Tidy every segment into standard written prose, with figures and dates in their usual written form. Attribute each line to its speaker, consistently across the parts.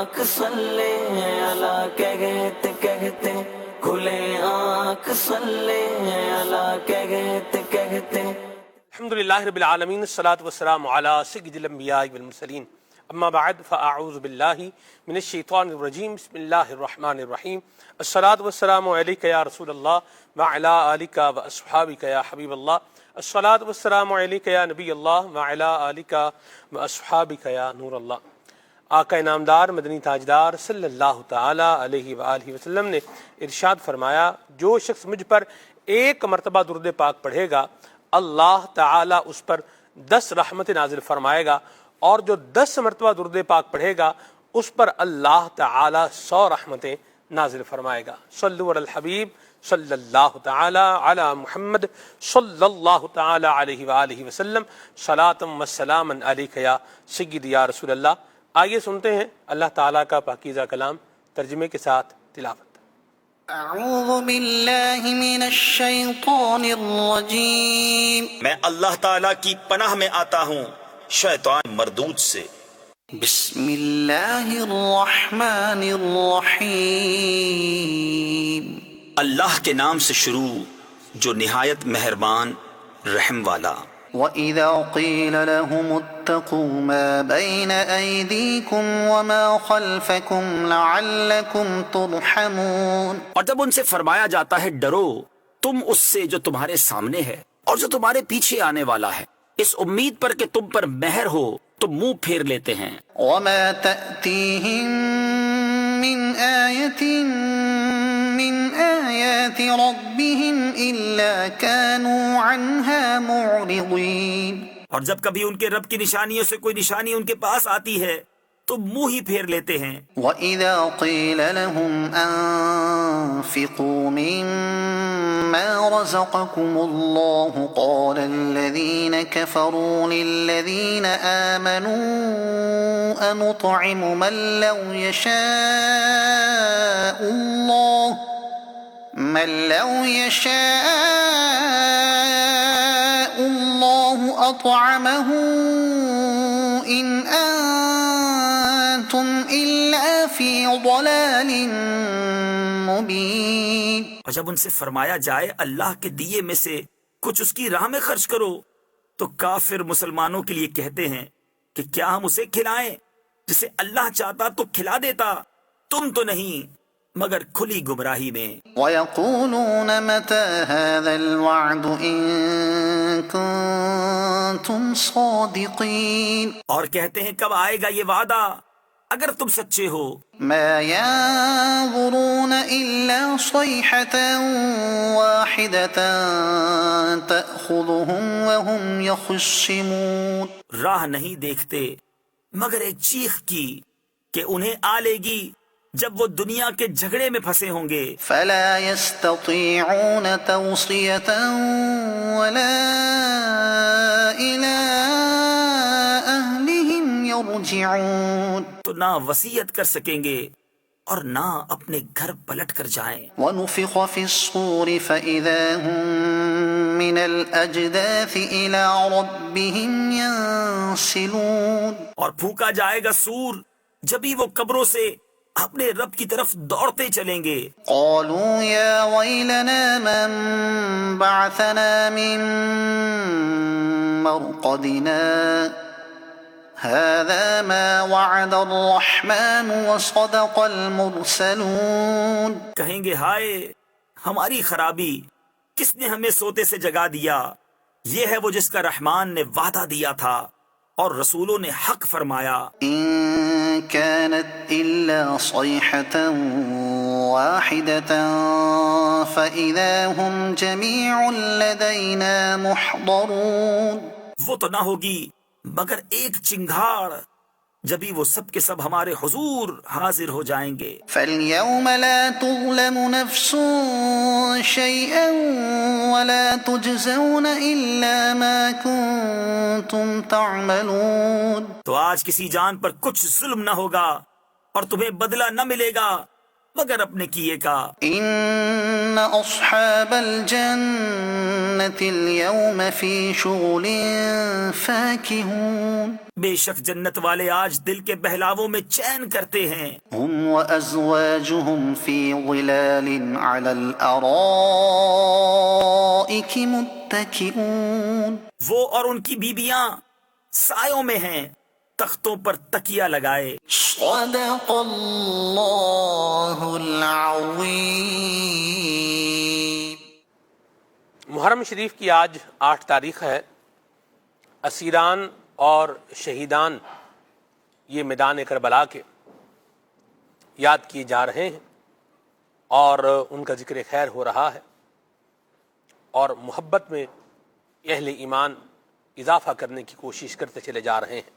Speaker 1: آنکھ صلی اللہ کہتے کہتے، کھلے آنکھ صلی اللہ کہتے کہتے۔
Speaker 2: الحمدللہ رب العالمین، الصلاۃ والسلام علی سید الانبیاء والمرسلین، اما بعد فاعوذ باللہ من الشیطان الرجیم، بسم اللہ الرحمن الرحیم۔ الصلاۃ والسلام علیک یا رسول اللہ وعلی آلک واصحابک یا حبیب اللہ، الصلاۃ والسلام علیک یا نبی اللہ وعلی آلک واصحابک یا نور اللہ۔ آقا انعامدار مدنی تاجدار صلی اللہ تعالی علیہ وآلہ وسلم نے ارشاد فرمایا، جو شخص مجھ پر ایک مرتبہ درود پاک پڑھے گا، اللہ تعالیٰ اس پر 10 رحمت نازل فرمائے گا، اور جو 10 مرتبہ درود پاک پڑھے گا اس پر اللہ تعالیٰ 100 رحمتیں نازل فرمائے گا۔ صلو علی الحبیب صلی اللہ تعالی علی محمد صلی اللہ تعالی علیہ وآلہ وسلم، صلاۃ و سلام علیک یا سید یا رسول اللہ۔ آئیے سنتے ہیں اللہ تعالیٰ کا پاکیزہ کلام ترجمے کے ساتھ تلاوت۔
Speaker 3: اعوذ باللہ من الشیطان الرجیم،
Speaker 4: میں اللہ تعالیٰ کی پناہ میں آتا ہوں شیطان مردود سے۔
Speaker 3: بسم اللہ الرحمن الرحیم،
Speaker 4: اللہ کے نام سے شروع جو نہایت مہربان رحم والا۔
Speaker 3: وَإِذَا قِيلَ لَهُمُ اتَّقُوا مَا بَيْنَ أَيْدِيكُمْ وَمَا خَلْفَكُمْ لَعَلَّكُمْ تُرْحَمُونَ،
Speaker 4: اور جب ان سے فرمایا جاتا ہے ڈرو تم اس سے جو تمہارے سامنے ہے اور جو تمہارے پیچھے آنے والا ہے، اس امید پر کہ تم پر مہر ہو تو منہ پھیر لیتے ہیں۔
Speaker 3: وَمَا تَأْتِيهِم مِّنْ آيَةٍ من آيات ربهم إلا كانوا عنها معرضين،
Speaker 4: اور جب کبھی ان کے رب کی نشانیوں سے کوئی نشانی ان کے پاس آتی ہے تو منہ ہی پھیر لیتے ہیں۔
Speaker 3: وَإِذَا قِيلَ لَهُمْ أَنفِقُوا مِمَّا رَزَقَكُمُ اللَّهُ قَالَ الَّذِينَ كَفَرُوا لِلَّذِينَ آمَنُوا أَنُطْعِمُ مَن لَّوْ يَشَاءُ اللَّهُ أَطْعَمَهُ إِنْ أَنتُمْ إِلَّا فِي ضَلَالٍ مُبِينٍ۔
Speaker 4: اور جب ان سے فرمایا جائے اللہ کے دیے میں سے کچھ اس کی راہ میں خرچ کرو تو کافر مسلمانوں کے لیے کہتے ہیں کہ کیا ہم اسے کھلائیں جسے اللہ چاہتا تو کھلا دیتا، تم تو نہیں مگر کھلی گمراہی میں۔
Speaker 3: وَيَقُولُونَ مَتَى هَذَا الْوَعْدُ إِن كُنتُمْ صَادِقِينَ،
Speaker 4: اور کہتے ہیں کب آئے گا یہ وعدہ اگر تم سچے ہو۔
Speaker 3: مَا يَنظُرُونَ إِلَّا صَيْحَةً وَاحِدَةً تَأْخُذُهُمْ وَهُمْ يَخِصِّمُونَ،
Speaker 4: راہ نہیں دیکھتے مگر ایک چیخ کی کہ انہیں آ لے گی جب وہ دنیا کے جھگڑے میں پھنسے ہوں گے۔
Speaker 3: فَلَا يَسْتَطِيعُونَ تَوْصِيَةً وَلَا إِلَىٰ أَهْلِهِمْ يَرْجِعُونَ،
Speaker 4: تو نہ وصیت کر سکیں گے اور نہ اپنے گھر پلٹ کر جائیں۔
Speaker 3: وَنُفِخَ فِي الصُّورِ فَإِذَا هُم مِّنَ الْأَجْدَاثِ إِلَىٰ رَبِّهِمْ يَنسِلُونَ،
Speaker 4: اور پھونکا جائے گا سور، جبھی وہ قبروں سے اپنے رب کی طرف دوڑتے چلیں گے۔
Speaker 3: قَالُوا يَا وَيْلَنَا مَن بَعَثَنَا مِن مَّرْقَدِنَا هَٰذَا مَا وَعَدَ الرَّحْمَٰنُ وَصَدَقَ الْمُرْسَلُونَ،
Speaker 4: کہیں گے ہائے ہماری خرابی، کس نے ہمیں سوتے سے جگا دیا، یہ ہے وہ جس کا رحمان نے وعدہ دیا تھا اور رسولوں نے حق فرمایا۔
Speaker 3: إِن كَانَتْ إِلَّا صَيْحَةً وَاحِدَةً فَإِذَا هُمْ جَمِيعٌ لَدَيْنَا مُحْضَرُونَ،
Speaker 4: وہ تو نہ ہوگی مگر ایک چنگھاڑ، جبھی وہ سب کے سب ہمارے حضور حاضر ہو جائیں گے۔
Speaker 3: فَالْيَوْمَ لَا تُظْلَمُ نَفْسٌ شَيْئًا وَلَا تُجْزَوْنَ إِلَّا مَا كُنتُمْ تَعْمَلُونَ،
Speaker 4: تو آج کسی جان پر کچھ ظلم نہ ہوگا اور تمہیں بدلہ نہ ملے گا مگر اپنے کیے کا۔
Speaker 3: إن أصحاب الجنة اليوم في شغل فاكهون
Speaker 4: بے شک جنت والے آج دل کے بہلاووں میں چین کرتے ہیں۔
Speaker 3: هم وأزواجهم في ظلال على الأرائك متكئون
Speaker 4: وہ اور ان کی بیبیاں سایوں میں ہیں، تختوں پر تکیہ لگائے۔
Speaker 3: صدق اللہ العظیم۔
Speaker 2: محرم شریف کی آج 8 تاریخ ہے۔ اسیران اور شہیدان یہ میدان کربلا کے یاد کیے جا رہے ہیں اور ان کا ذکر خیر ہو رہا ہے، اور محبت میں اہل ایمان اضافہ کرنے کی کوشش کرتے چلے جا رہے ہیں۔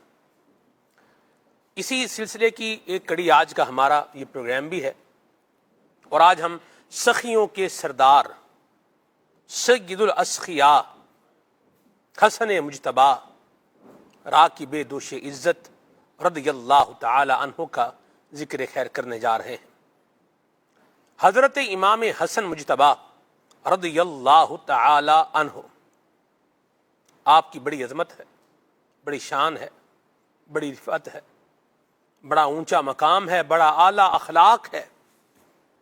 Speaker 2: اسی سلسلے کی ایک کڑی آج کا ہمارا یہ پروگرام بھی ہے، اور آج ہم سخیوں کے سردار سید الاسخیاء حسن مجتبیٰ راکب دوش عزت رضی اللہ تعالی عنہ کا ذکر خیر کرنے جا رہے ہیں۔ حضرت امام حسن مجتبیٰ رضی اللہ تعالی عنہ، آپ کی بڑی عظمت ہے، بڑی شان ہے، بڑی رفعت ہے، بڑا اونچا مقام ہے، بڑا اعلیٰ اخلاق ہے،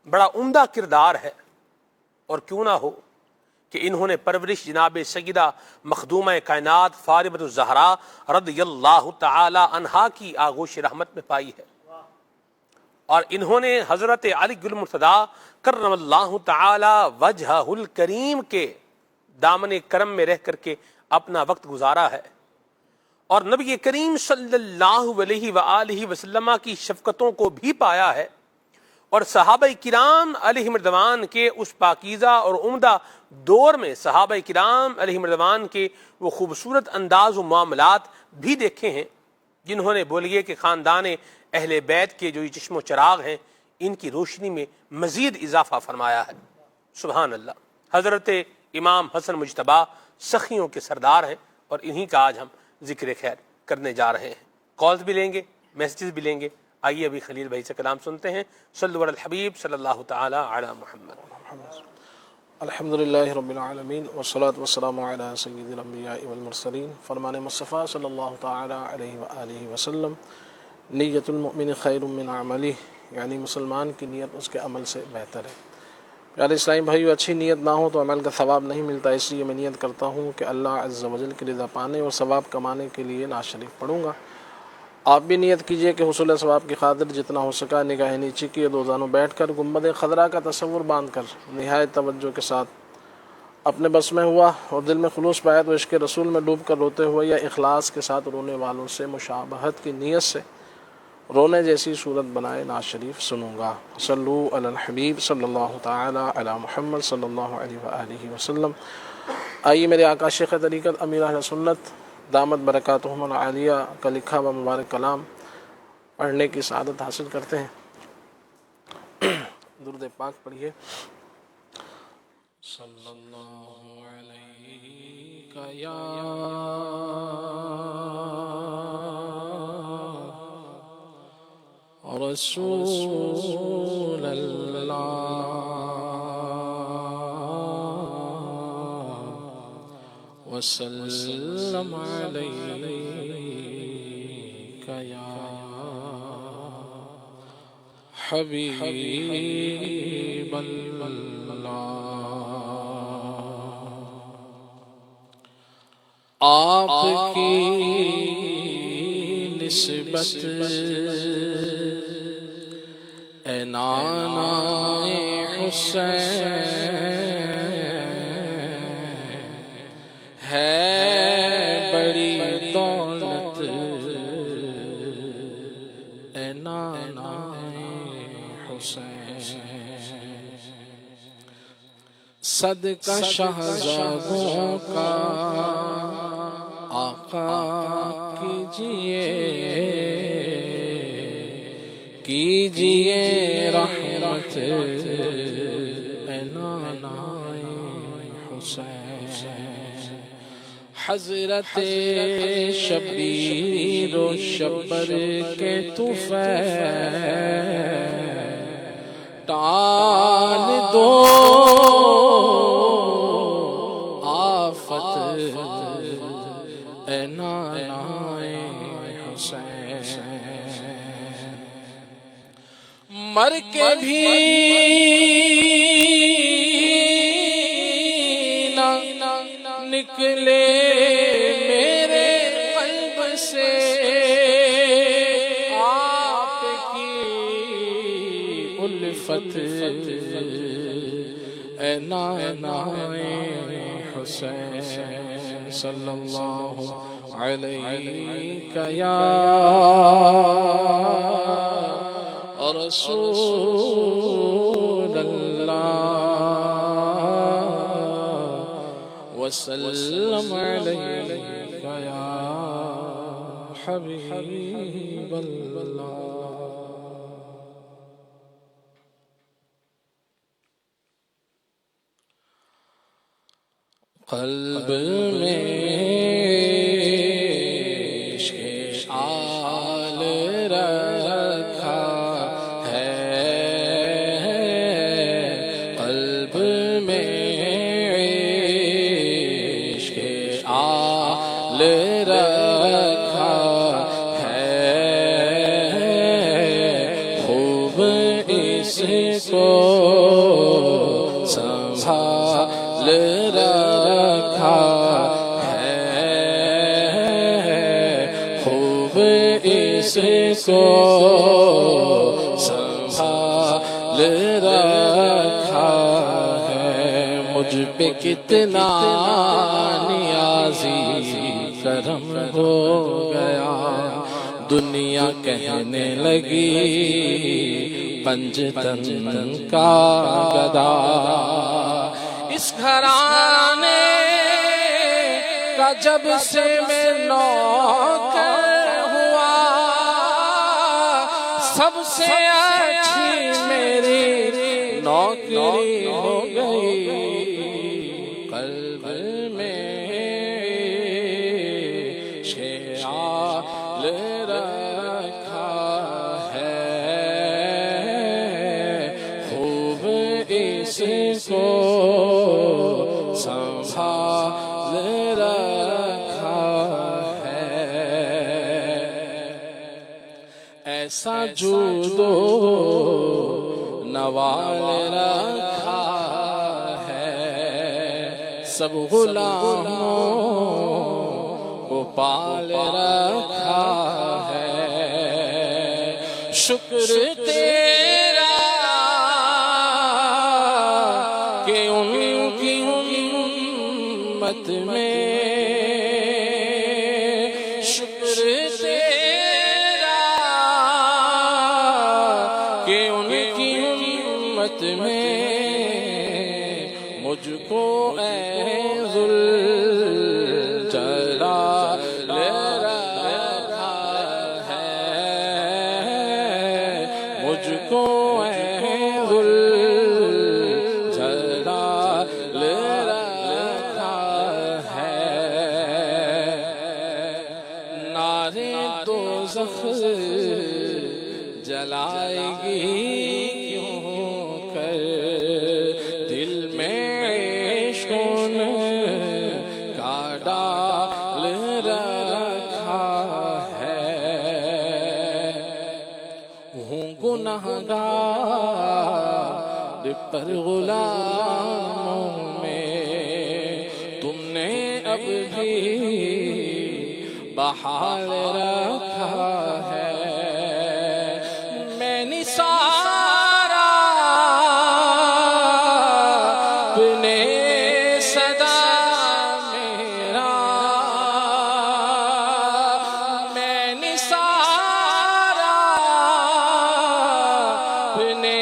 Speaker 2: بڑا عمدہ کردار ہے، اور کیوں نہ ہو کہ انہوں نے پرورش جناب سیدہ مخدومہ کائنات فاطمہ الزہرا رضی اللہ تعالی عنہا کی آغوش رحمت میں پائی ہے، اور انہوں نے حضرت علی المرتضیٰ کرم اللہ تعالی وجہہ الکریم کے دامن کرم میں رہ کر کے اپنا وقت گزارا ہے، اور نبی کریم صلی اللہ علیہ وآلہ وسلم کی شفقتوں کو بھی پایا ہے، اور صحابہ کرام علیہ رضوان کے اس پاکیزہ اور عمدہ دور میں صحابہ کرام علیہ رضوان کے وہ خوبصورت انداز و معاملات بھی دیکھے ہیں، جنہوں نے بولیے کہ خاندان اہل بیت کے جو یہ چشم و چراغ ہیں ان کی روشنی میں مزید اضافہ فرمایا ہے۔ سبحان اللہ۔ حضرت امام حسن مجتبیٰ سخیوں کے سردار ہیں، اور انہی کا آج ہم ذکر خیر کرنے جا رہے ہیں۔ کالز بھی لیں گے، میسیجز بھی لیں گے۔ آئیے ابھی خلیل بھائی سے کلام سنتے ہیں۔ صلو علی الحبیب صلی اللہ تعالی علی محمد۔
Speaker 5: الحمدللہ رب العالمین والصلاة والسلام علی سید الانبیاء والمرسلین۔ فرمان مصطفیٰ صلی اللہ تعالی علیہ وآلہ وسلم، نیت المؤمن خیر من عملہ، یعنی مسلمان کی نیت اس کے عمل سے بہتر ہے۔ پیارے اسلامی بھائیو، اچھی نیت نہ ہو تو عمل کا ثواب نہیں ملتا، اس لیے میں نیت کرتا ہوں کہ اللہ عز و جل کی رضا پانے اور ثواب کمانے کے لیے نعت شریف پڑھوں گا۔ آپ بھی نیت کیجئے کہ حصول ثواب کی خاطر جتنا ہو سکا نگاہ نیچی کی دو زانوں بیٹھ کر گنبد خضرا کا تصور باندھ کر نہایت توجہ کے ساتھ اپنے بس میں ہوا اور دل میں خلوص پایا تو عشق رسول میں ڈوب کر روتے ہوئے یا اخلاص کے ساتھ رونے والوں سے مشابہت کی نیت سے رونے جیسی صورت بنائے نعت شریف سنوں گا۔ صلو علی الحبیب صلی اللہ تعالی علی محمد صلی اللہ علیہ وآلہ وسلم۔ آئیے میرے آقا شیخ طریقت امیر اہل سنت دامت برکاتہم العالیہ کا لکھا ہوا مبارک کلام پڑھنے کی سعادت حاصل کرتے ہیں۔ درود پاک پڑھیے۔ صلی اللہ علیہ یا رسول اللہ وسلم علیک یا حبیب اللہ۔ آپ کی نسبت اے نانا حسین ہے بڑی دولت اے نانا حسین، صدقہ شہزادوں کا آقا کیجئے رحمت اے نانا حسین۔ حضرت شبیر و شبر کے طفیل ٹال دو آفت اے نانائے حسین، مر کے بھی نہ نکلے میرے قلب سے آپ کی الفت اے نانائے حسین، صلی اللہ علیہ یا رسول اللہ، وسلم علیک یا حبیب اللہ۔ قلب میں عشق آل رکھا ہے، قلب میں عشق آل رکھا ہے، خوب اس کو سنبھال رکھا ہے، خوب اس کو سنبھال رکھا ہے، مجھ پہ کتنا نیازی کرم ہو گیا، دنیا کہنے لگی پنجتن کا گدا، اس گھرانے کا جب سے میں نوکر ہوا، سب سے اچھی میری نوکری ہو گئی، قلب میں شعال رکھا ہے، خوب اس کو سنبھال رکھا ہے، ایسا جود و نوال رکھا ہے، سب غلاموں کو پال رکھا ہے، شکر تیرا کہ ان کی امت میں، شکر تیرا کہ ان کی امت میں مجھ کو اے ذوالجلال رکھا ہے، مجھ کو اے ذوالجلال رکھا ہے، نارے دوزخ جلائے گی کیوں کر، دل میں عشق کا ڈال رکھا ہے، ہوں گنہگار پر غلاموں میں تم نے اب بھی بحال رکھا ہے، میں نثارا اپنے صدا میرا، میں نثارا اپنے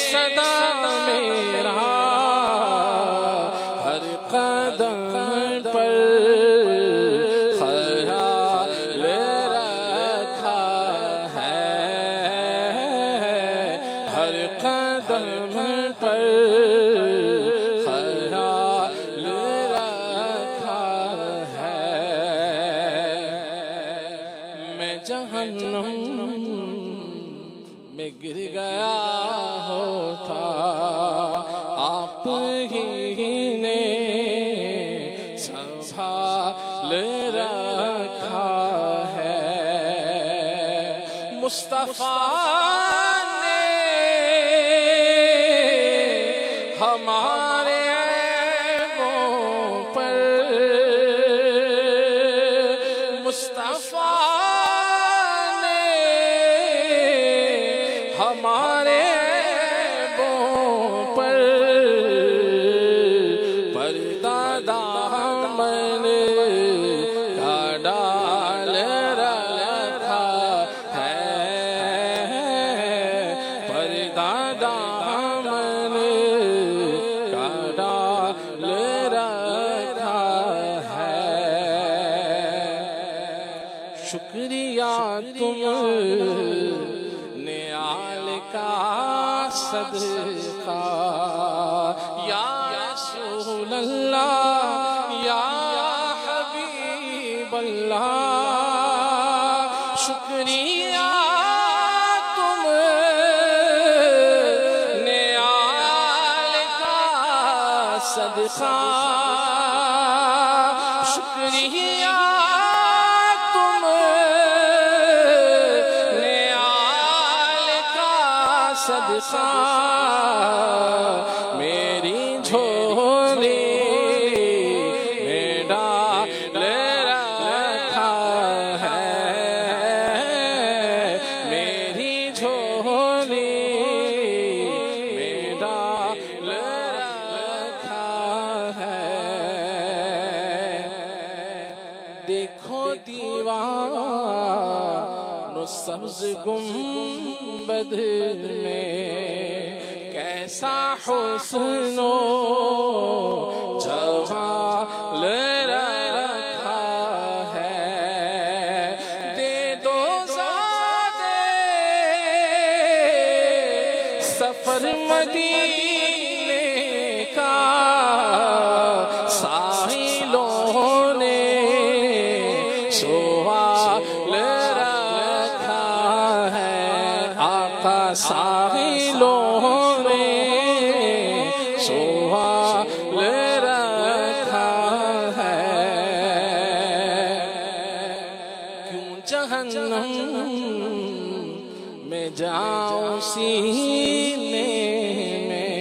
Speaker 5: صدا میرا، ہر قدم پر خیال رکھا ہے، ہر قدم پر خیال رکھا ہے، میں جہنم میں گر گیا ہوتا آپ ہی نے سنبھال رکھا ہے مصطفیٰ نے ہمارے عیبوں پر مصطفیٰ ہمارے عیبوں پر پردہ دامن کا ڈال رکھا ہے پردہ دامن کا ڈال رکھا ہے شکریہ تم کا صدقہ یا رسول اللہ یا حبیب اللہ شکریہ تم نیال کا صدقہ شکریہ صدقہ میری جھولی میں ڈال رکھا ہے میری جھولی میں ڈال رکھا ہے دیکھو دیوانو سبز گنبد میں کیسا حسن و جمال رکھا ہے دے دو زادے سفر مدینے کا ساحلوں نے سوال رکھا ہے آقا ساحلوں نے سوال رکھا ہے کیوں جہنم میں جاؤں سینے میں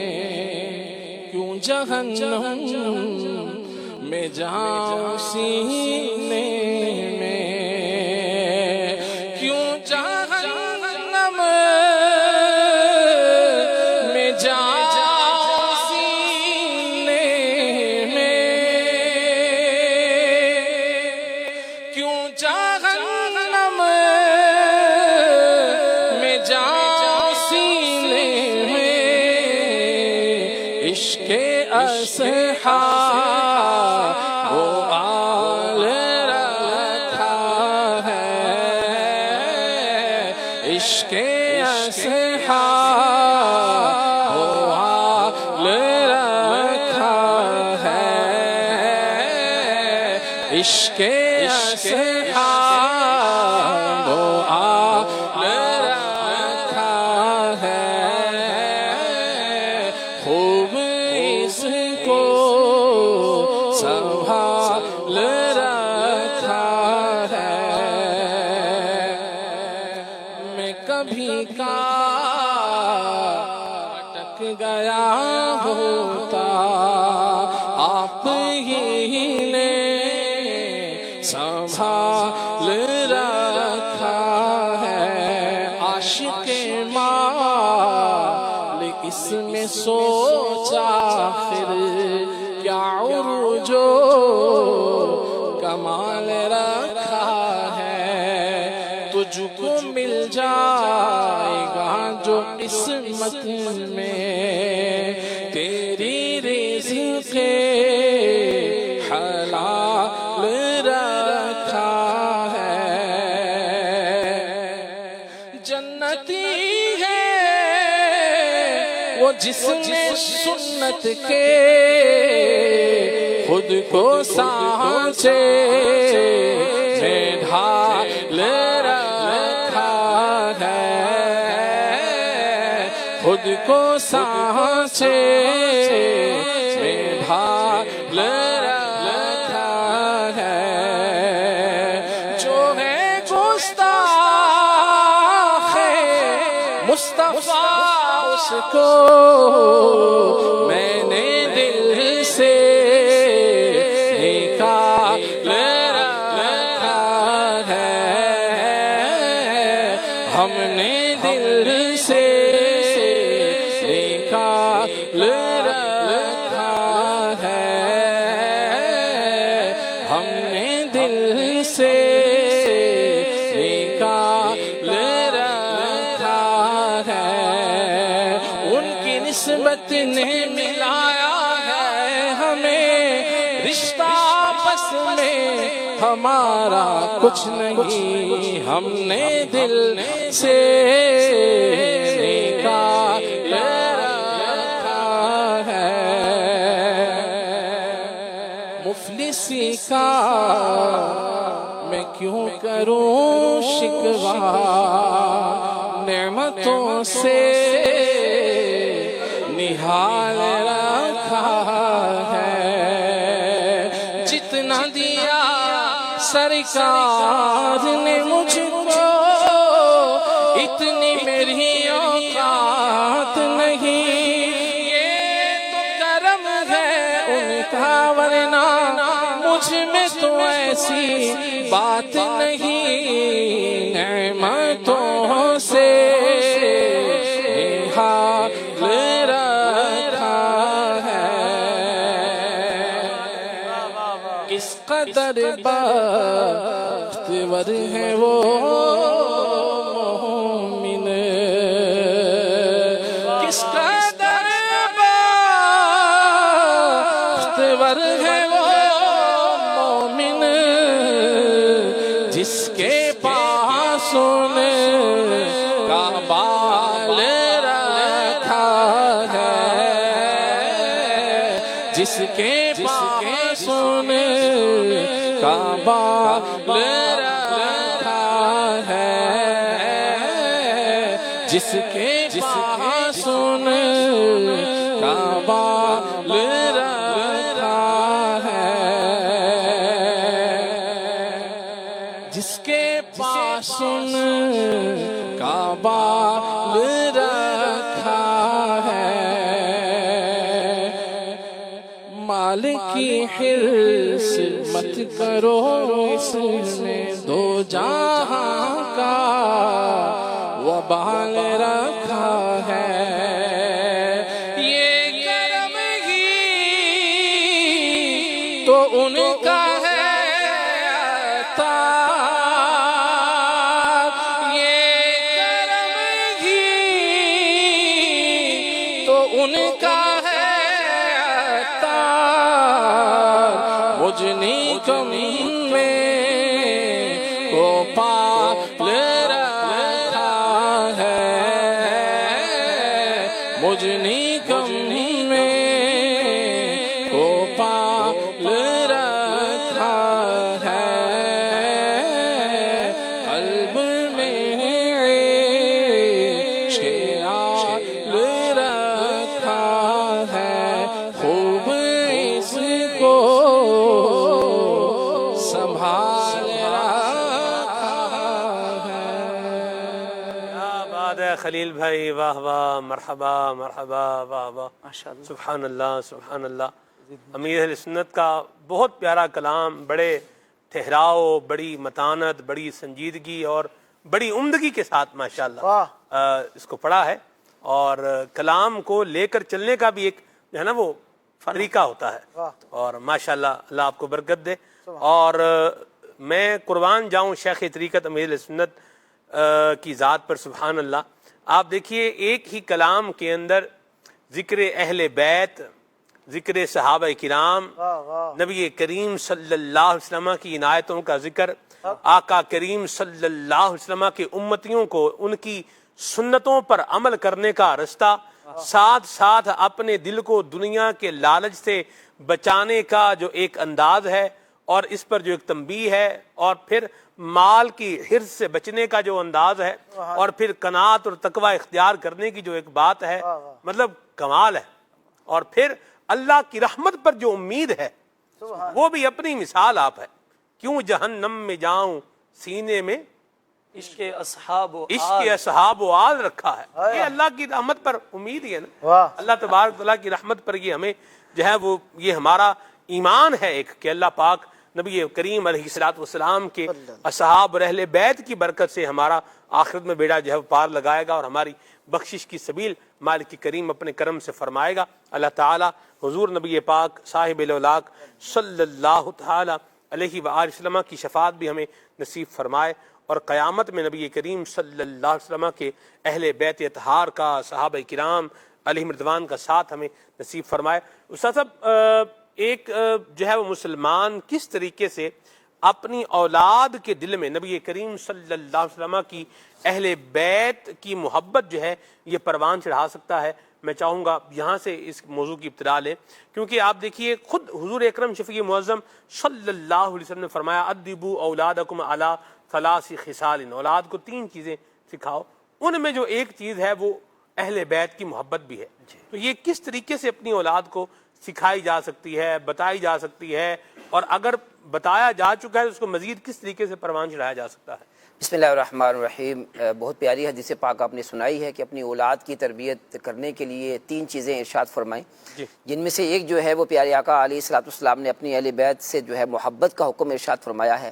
Speaker 5: کیوں جہنم میں جاؤں سینے میں کیوں جہنم میں جاؤں سینے میں کیوں جہنم میں جاؤں سینے میں عشق اصحاب وہ آل رکھا ہے عشق اصحاب وہ آل رکھا ہے عشق اصحاب وہ آل رکھا ہے خوب اس کو سنبھال رکھا ہے میں کبھی کا اٹک گیا ہوتا آپ ہی نے سنبھال رکھا ہے عاشق مال اس میں سوچا پھر کیا عروج و کمال رکھا ہے تجھ کو مل جائے گا جو قسمت میں تیری رزق حلال رکھا ہے جنتی ہے وہ جس نے سنت کے خود کو سانچے میں ڈھال رکھا ہے خود کو سانچے میں ڈھال رکھا ہے، جو ہے گستاخ مصطفیٰ اس کو میں نے دل سے نکال رکھا ہے، ہم نے دل سے نکال رکھا ہے، ہم نے دل سے نکال رکھا ہے، ان کی نسبت نے ملایا ہے ہمیں رشتہ آپس میں، ہمارا کچھ نہیں، ہم نے دل سے نکال رکھا ہے، مفلسی کا میں کیوں کروں شکوہ، نعمتوں سے نہال رکھا ہے، جتنا دیا سرکار نے مجھ کو اتنی میری اوقات نہیں، یہ تو کرم ہے ان کا، ورنہ مجھ میں تو ایسی بات نہیں، نعمتوں سے نہال رکھا ہے، کس قدر بختور ہے وہ مومن، کس قدر بختور ہے وہ مومن، جس کے پاس ان کا بال رکھا ہے، جس کے پاس ان کا بال رکھا ہے، جس کے پاس ان کا بال رکھا ہے، جس کے پاس ان کا بال رکھا ہے، مال کی حرص مت کرو، اس نے دو جہاں کا وبال رکھا ہے، یہ کرم ہی تو ان کا ہے عطا، یہ کرم ہی تو ان کا ہے عطا، مجھنی کم میں کو پال رکھا ہے، مجھنی کم میں کو پال رکھا ہے، قلب میں عشق آل رکھا ہے، خوب اس کو سنبھال رکھا ہے۔
Speaker 2: کیا بات ہے خلیل بھائی، واہ واہ، مرحبا مرحبا، واہ واہ، سبحان اللہ سبحان اللہ۔ امیر اہل سنت کا بہت پیارا کلام، بڑے ٹھہراؤ، بڑی متانت، بڑی سنجیدگی اور بڑی عمدگی کے ساتھ ماشاءاللہ اس کو پڑھا ہے، اور کلام کو لے کر چلنے کا بھی ایک جو ہے نا وہ طریقہ ہوتا ہے، اور ماشاءاللہ اللہ آپ کو برکت دے۔ اور میں قربان جاؤں شیخ طریقت امیر اہل سنت کی ذات پر، سبحان اللہ۔ آپ دیکھیے ایک ہی کلام کے اندر ذکر اہل بیت، ذکر صحابہ کرام، نبی کریم صلی اللہ علیہ وسلم کی عنایتوں کا ذکر، آقا کریم صلی اللہ علیہ وسلم کے امتیوں کو ان کی سنتوں پر عمل کرنے کا رستہ، ساتھ ساتھ اپنے دل کو دنیا کے لالچ سے بچانے کا جو ایک انداز ہے، اور اس پر جو ایک تنبیہ ہے، اور پھر مال کی حرص سے بچنے کا جو انداز ہے اور پھر قناعت اور تقوی اختیار کرنے کی جو ایک بات ہے، مطلب کمال ہے. اور پھر اللہ کی رحمت پر جو امید ہے وہ بھی اپنی مثال آپ ہے. کیوں جہنم میں جاؤں سینے میں
Speaker 1: عشق اصحاب و
Speaker 2: عشق اصحاب و آل رکھا ہے. یہ اللہ کی رحمت پر امید ہی ہے نا. اللہ تبارک تعالیٰ کی رحمت پر یہ ہمیں جو ہے وہ یہ ہمارا ایمان ہے ایک کہ اللہ پاک نبی کریم علیہ الصلوۃ والسلام کے اصحاب اور اہل بیت کی برکت سے ہمارا آخرت میں بیڑا جو ہے پار لگائے گا اور ہماری بخشش کی سبیل مالک کریم اپنے کرم سے فرمائے گا. اللہ تعالیٰ حضور نبی پاک صاحب الاولاق صلی اللہ تعالی علیہ وآلہ وسلم کی شفاعت بھی ہمیں نصیب فرمائے اور قیامت میں نبی کریم صلی اللہ علیہ وسلم کے اہل بیت اطہار کا، صحابہ کرام علیہم رضوان کا ساتھ ہمیں نصیب فرمائے. استاد صاحب، ایک جو ہے وہ مسلمان کس طریقے سے اپنی اولاد کے دل میں نبی کریم صلی اللہ علیہ وسلم کی اہل بیت کی محبت جو ہے یہ پروان چڑھا سکتا ہے؟ میں چاہوں گا یہاں سے اس موضوع کی ابتدا لیں، کیونکہ آپ دیکھیے خود حضور اکرم شفیع معظم صلی اللہ علیہ وسلم نے فرمایا ادبوا اولادکم علی ثلاث خصال، اولاد کو 3 چیزیں سکھاؤ، ان میں جو ایک چیز ہے وہ اہل بیت کی محبت بھی ہے. تو یہ کس طریقے سے اپنی اولاد کو سکھائی جا سکتی ہے، بتائی جا سکتی ہے، اور اگر بتایا جا چکا ہے تو اس کو مزید کس طریقے سے پروان چڑھایا جا سکتا ہے؟
Speaker 6: بسم اللہ الرحمن الرحیم. بہت پیاری حدیث پاک آپ نے سنائی ہے کہ اپنی اولاد کی تربیت کرنے کے لیے 3 چیزیں ارشاد فرمائیں، جن میں سے ایک جو ہے وہ پیارے آقا علیہ الصلوۃ والسلام نے اپنی اہل بیت سے جو ہے محبت کا حکم ارشاد فرمایا ہے.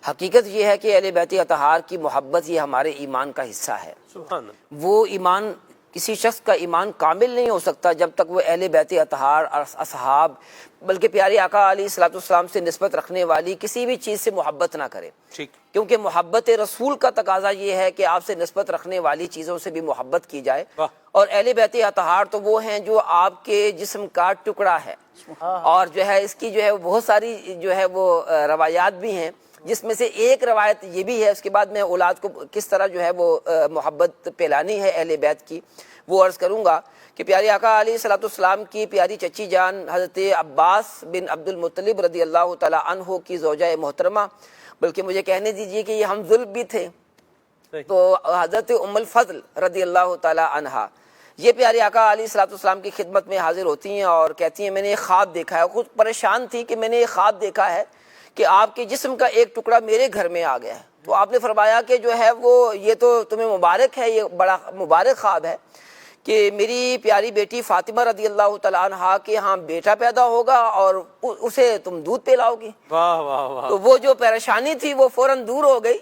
Speaker 6: حقیقت یہ ہے کہ اہل بیت اطہار کی محبت یہ ہمارے ایمان کا حصہ ہے.
Speaker 2: سبحان اللہ.
Speaker 6: وہ ایمان کسی شخص کا ایمان کامل نہیں ہو سکتا جب تک وہ اہل بیت اطہار اور اصحاب بلکہ پیارے آقا علیہ الصلوۃ والسلام سے نسبت رکھنے والی کسی بھی چیز سے محبت نہ کرے.
Speaker 2: ٹھیک.
Speaker 6: کیونکہ محبت رسول کا تقاضا یہ ہے کہ آپ سے نسبت رکھنے والی چیزوں سے بھی محبت کی جائے. اور اہل بیت اطہار تو وہ ہیں جو آپ کے جسم کا ٹکڑا ہے، اور جو ہے اس کی جو ہے بہت ساری جو ہے وہ روایات بھی ہیں، جس میں سے ایک روایت یہ بھی ہے. اس کے بعد میں اولاد کو کس طرح جو ہے وہ محبت پھیلانی ہے اہل بیت کی وہ عرض کروں گا کہ پیارے آقا علیہ الصلوۃ والسلام کی پیاری چچی جان حضرت عباس بن عبد المطلب رضی اللہ تعالی عنہ کی زوجہ محترمہ، بلکہ مجھے کہنے دیجیے کہ یہ ہم ظلم بھی تھے، تو حضرت ام الفضل رضی اللہ تعالی عنہا یہ پیارے آقا علیہ الصلوۃ والسلام کی خدمت میں حاضر ہوتی ہیں اور کہتی ہیں میں نے ایک خواب دیکھا ہے. خود پریشان تھی کہ میں نے ایک خواب دیکھا ہے کہ آپ کے جسم کا ایک ٹکڑا میرے گھر میں آ گیا ہے. تو آپ نے فرمایا کہ جو ہے وہ یہ تو تمہیں مبارک ہے، یہ بڑا مبارک خواب ہے کہ میری پیاری بیٹی فاطمہ رضی اللہ تعالیٰ عنہا کے ہاں بیٹا پیدا ہوگا اور اسے تم دودھ پلاؤ گی.
Speaker 2: واہ واہ واہ.
Speaker 6: تو وہ جو پریشانی تھی وہ فوراً دور ہو گئی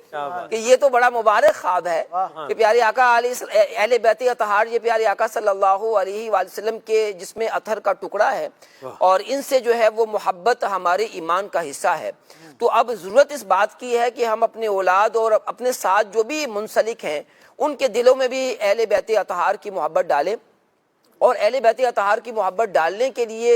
Speaker 6: کہ یہ تو بڑا مبارک خواب ہے کہ پیارے آقا علیہ اہل بیت اطہار یہ پیارے آقا صلی اللہ علیہ وآلہ وسلم کے جسم اطہر کا ٹکڑا ہے اور ان سے جو ہے وہ محبت ہمارے ایمان کا حصہ ہے. تو اب ضرورت اس بات کی ہے کہ ہم اپنے اولاد اور اپنے ساتھ جو بھی منسلک ہیں ان کے دلوں میں بھی اہل بیت اطہار کی محبت ڈالیں، اور اہل بیت اطہار کی محبت ڈالنے کے لیے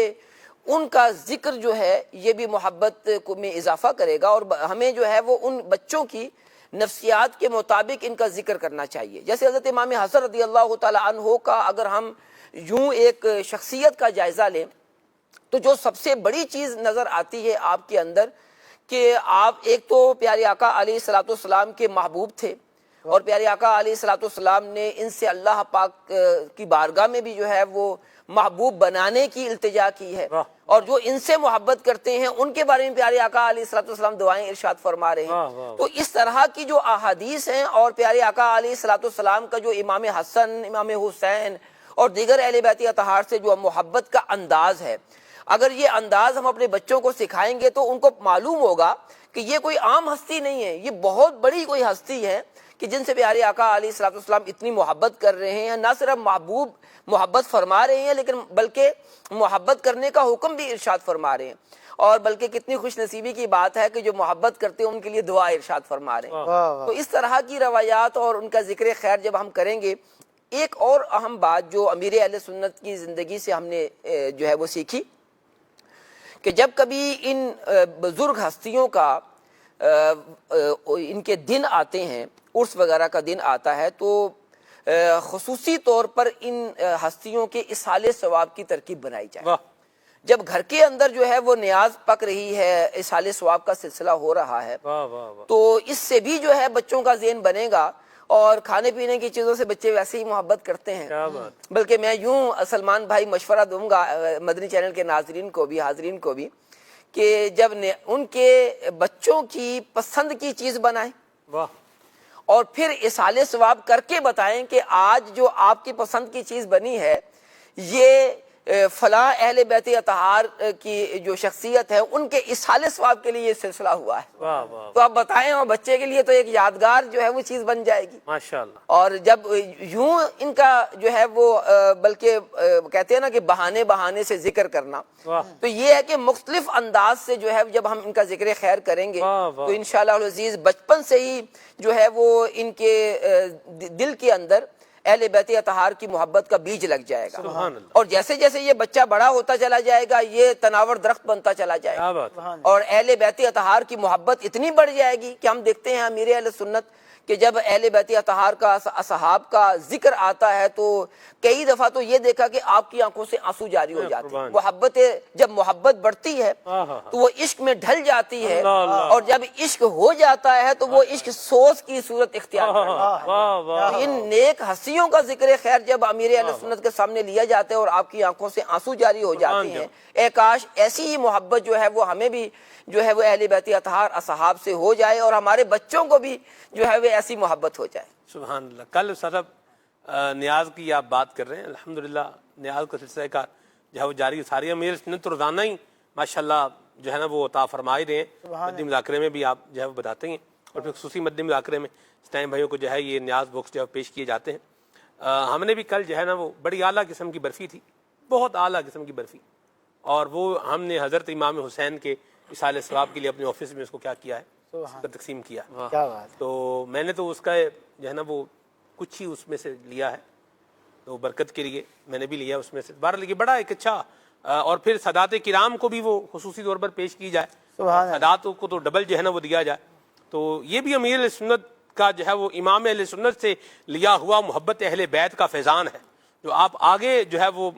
Speaker 6: ان کا ذکر جو ہے یہ بھی محبت میں اضافہ کرے گا، اور ہمیں جو ہے وہ ان بچوں کی نفسیات کے مطابق ان کا ذکر کرنا چاہیے. جیسے حضرت امام حسن رضی اللہ تعالی عنہ کا اگر ہم یوں ایک شخصیت کا جائزہ لیں تو جو سب سے بڑی چیز نظر آتی ہے آپ کے اندر کہ آپ ایک تو پیارے آقا علیہ الصلوۃ والسلام کے محبوب تھے، اور پیارے آقا علیہ الصلوۃ والسلام نے ان سے اللہ پاک کی بارگاہ میں بھی جو ہے وہ محبوب بنانے کی التجا کی ہے، اور جو ان سے محبت کرتے ہیں ان کے بارے میں پیارے آقا علیہ الصلوۃ والسلام دعائیں ارشاد فرما رہے ہیں. تو اس طرح کی جو احادیث ہیں اور پیارے آقا علیہ الصلوۃ والسلام کا جو امام حسن، امام حسین اور دیگر اہل بیت اطہار سے جو محبت کا انداز ہے، اگر یہ انداز ہم اپنے بچوں کو سکھائیں گے تو ان کو معلوم ہوگا کہ یہ کوئی عام ہستی نہیں ہے، یہ بہت بڑی کوئی ہستی ہے کہ جن سے پیارے آقا علیہ الصلوۃ والسلام اتنی محبت کر رہے ہیں. نہ صرف محبت فرما رہے ہیں لیکن بلکہ محبت کرنے کا حکم بھی ارشاد فرما رہے ہیں، اور بلکہ کتنی خوش نصیبی کی بات ہے کہ جو محبت کرتے ہیں ان کے لیے دعا ارشاد فرما رہے ہیں. تو اس طرح کی روایات اور ان کا ذکر خیر جب ہم کریں گے، ایک اور اہم بات جو امیر اہل سنت کی زندگی سے ہم نے جو ہے وہ سیکھی کہ جب کبھی ان بزرگ ہستیوں کا ان کے دن آتے ہیں، عرس وغیرہ کا دن آتا ہے، تو خصوصی طور پر ان ہستیوں کے اصحال ثواب کی ترکیب بنائی جائے. جب گھر کے اندر جو ہے وہ نیاز پک رہی ہے، اصال ثواب کا سلسلہ ہو رہا ہے،
Speaker 2: واہ واہ واہ،
Speaker 6: تو اس سے بھی جو ہے بچوں کا ذہن بنے گا، اور کھانے پینے کی چیزوں سے بچے ویسے ہی محبت کرتے ہیں۔
Speaker 2: کیا بات،
Speaker 6: بلکہ میں یوں سلمان بھائی مشورہ دوں گا مدنی چینل کے ناظرین کو بھی، حاضرین کو بھی، کہ جب ان کے بچوں کی پسند کی چیز بنائیں
Speaker 2: واہ،
Speaker 6: اور پھر اصال ثواب کر کے بتائیں کہ آج جو آپ کی پسند کی چیز بنی ہے یہ فلاں اہل بیت اطہار کی جو شخصیت ہے ان کے اصال ثواب کے لیے یہ سلسلہ ہوا ہے،
Speaker 2: واہ واہ،
Speaker 6: تو آپ بتائیں، اور بچے کے لیے تو ایک یادگار جو ہے وہ چیز بن جائے گی۔
Speaker 2: ماشاءاللہ،
Speaker 6: اور جب یوں ان کا جو ہے وہ بلکہ کہتے ہیں نا کہ بہانے بہانے سے ذکر کرنا،
Speaker 2: واہ،
Speaker 6: تو یہ ہے کہ مختلف انداز سے جو ہے جب ہم ان کا ذکر خیر کریں گے
Speaker 2: واہ واہ،
Speaker 6: تو انشاءاللہ العزیز بچپن سے ہی جو ہے وہ ان کے دل کے اندر اہل بیت اطہار کی محبت کا بیج لگ جائے گا،
Speaker 2: سبحان اللہ،
Speaker 6: اور جیسے جیسے یہ بچہ بڑا ہوتا چلا جائے گا یہ تناور درخت بنتا چلا جائے
Speaker 2: کیا
Speaker 6: گا،
Speaker 2: بات،
Speaker 6: اور اہل بیت اطہار کی محبت اتنی بڑھ جائے گی کہ ہم دیکھتے ہیں امیر اہل سنت کہ جب اہل بیت اطہار کا اصحاب کا ذکر آتا ہے تو کئی دفعہ تو یہ دیکھا کہ آپ کی آنکھوں سے آنسو جاری ہو جاتے ہیں۔ محبت، جب محبت بڑھتی ہے تو وہ عشق میں ڈھل جاتی ہے، اور جب عشق ہو جاتا ہے تو وہ عشق سوز کی صورت اختیار کرتا ہے۔
Speaker 2: واہ واہ،
Speaker 6: ان نیک ہستیوں کا ذکر خیر جب امیر اہل سنت کے سامنے لیا جاتا ہے اور آپ کی آنکھوں سے آنسو جاری ہو جاتے ہیں، اے کاش ایسی ہی محبت جو ہے وہ ہمیں بھی جو ہے وہ اہل بیت اطہار اصحاب سے ہو جائے، اور ہمارے بچوں کو بھی جو ہے وہ ایسی محبت ہو جائے۔
Speaker 2: سبحان اللہ۔ کل صاحب نیاز کی آپ بات کر رہے ہیں، الحمدللہ نیاز کا سلسلہ کار جو ہے وہ جاری، ساری امیر سنت روزانہ ہی ماشاءاللہ جو ہے نا وہ عطا فرمائے رہے ہیں، مدنی مذاکرے میں بھی آپ جو ہے وہ بتاتے ہیں، اور پھر خصوصی مدنی مذاکرے میں اس ٹائم بھائیوں کو جو ہے یہ نیاز بکس جو ہے پیش کیے جاتے ہیں۔ ہم نے بھی کل جو ہے نا وہ بڑی اعلیٰ قسم کی برفی تھی، بہت اعلیٰ قسم کی برفی، اور وہ ہم نے حضرت امام حسین کے اصال ثواب کے لیے اپنے آفس میں اس کو کیا کیا ہے، اس کا تقسیم کیا۔ تو میں نے تو اس کا جو ہے نا وہ کچھ ہی اس میں سے لیا ہے، تو برکت کے لیے میں نے بھی لیا اس میں سے، بہرحال یہ بڑا ایک اچھا، اور پھر سادات کرام کو بھی وہ خصوصی طور پر پیش کی جائے، سادات کو تو ڈبل جو ہے نا وہ دیا جائے، تو یہ بھی امیر اہل سنت کا جو ہے وہ امام اہل سنت سے لیا ہوا محبت اہل بیت کا فیضان ہے، جو آپ آگے جو ہے وہ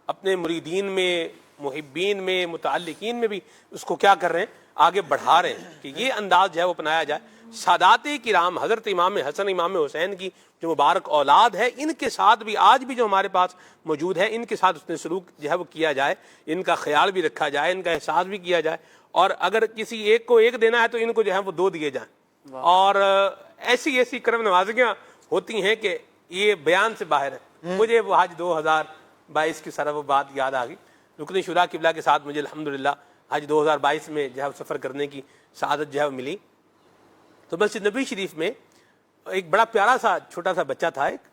Speaker 2: اپنے مریدین میں، محبین میں، متعلقین میں بھی اس کو کیا کر رہے ہیں، آگے بڑھا رہے ہیں کہ یہ انداز جو ہے وہ اپنایا جائے۔ سادات کرام حضرت امام حسن امام حسین کی جو مبارک اولاد ہے، ان کے ساتھ بھی آج بھی جو ہمارے پاس موجود ہے، ان کے ساتھ اس نے سلوک جو ہے وہ کیا جائے، ان کا خیال بھی رکھا جائے، ان کا احساس بھی کیا جائے، اور اگر کسی ایک کو ایک دینا ہے تو ان کو جو ہے وہ دو دیے جائیں، اور ایسی ایسی کرم نوازیاں ہوتی ہیں کہ یہ بیان سے باہر ہے۔ مجھے وہ حج 2022 کی سارا وہ بات یاد آ گئی، رکن شورا قبلہ کے ساتھ مجھے الحمدللہ حج 2022 میں جو ہے سفر کرنے کی سعادت جو ہے ملی، تو مسجد نبی شریف میں ایک بڑا پیارا سا چھوٹا سا بچہ تھا ایک،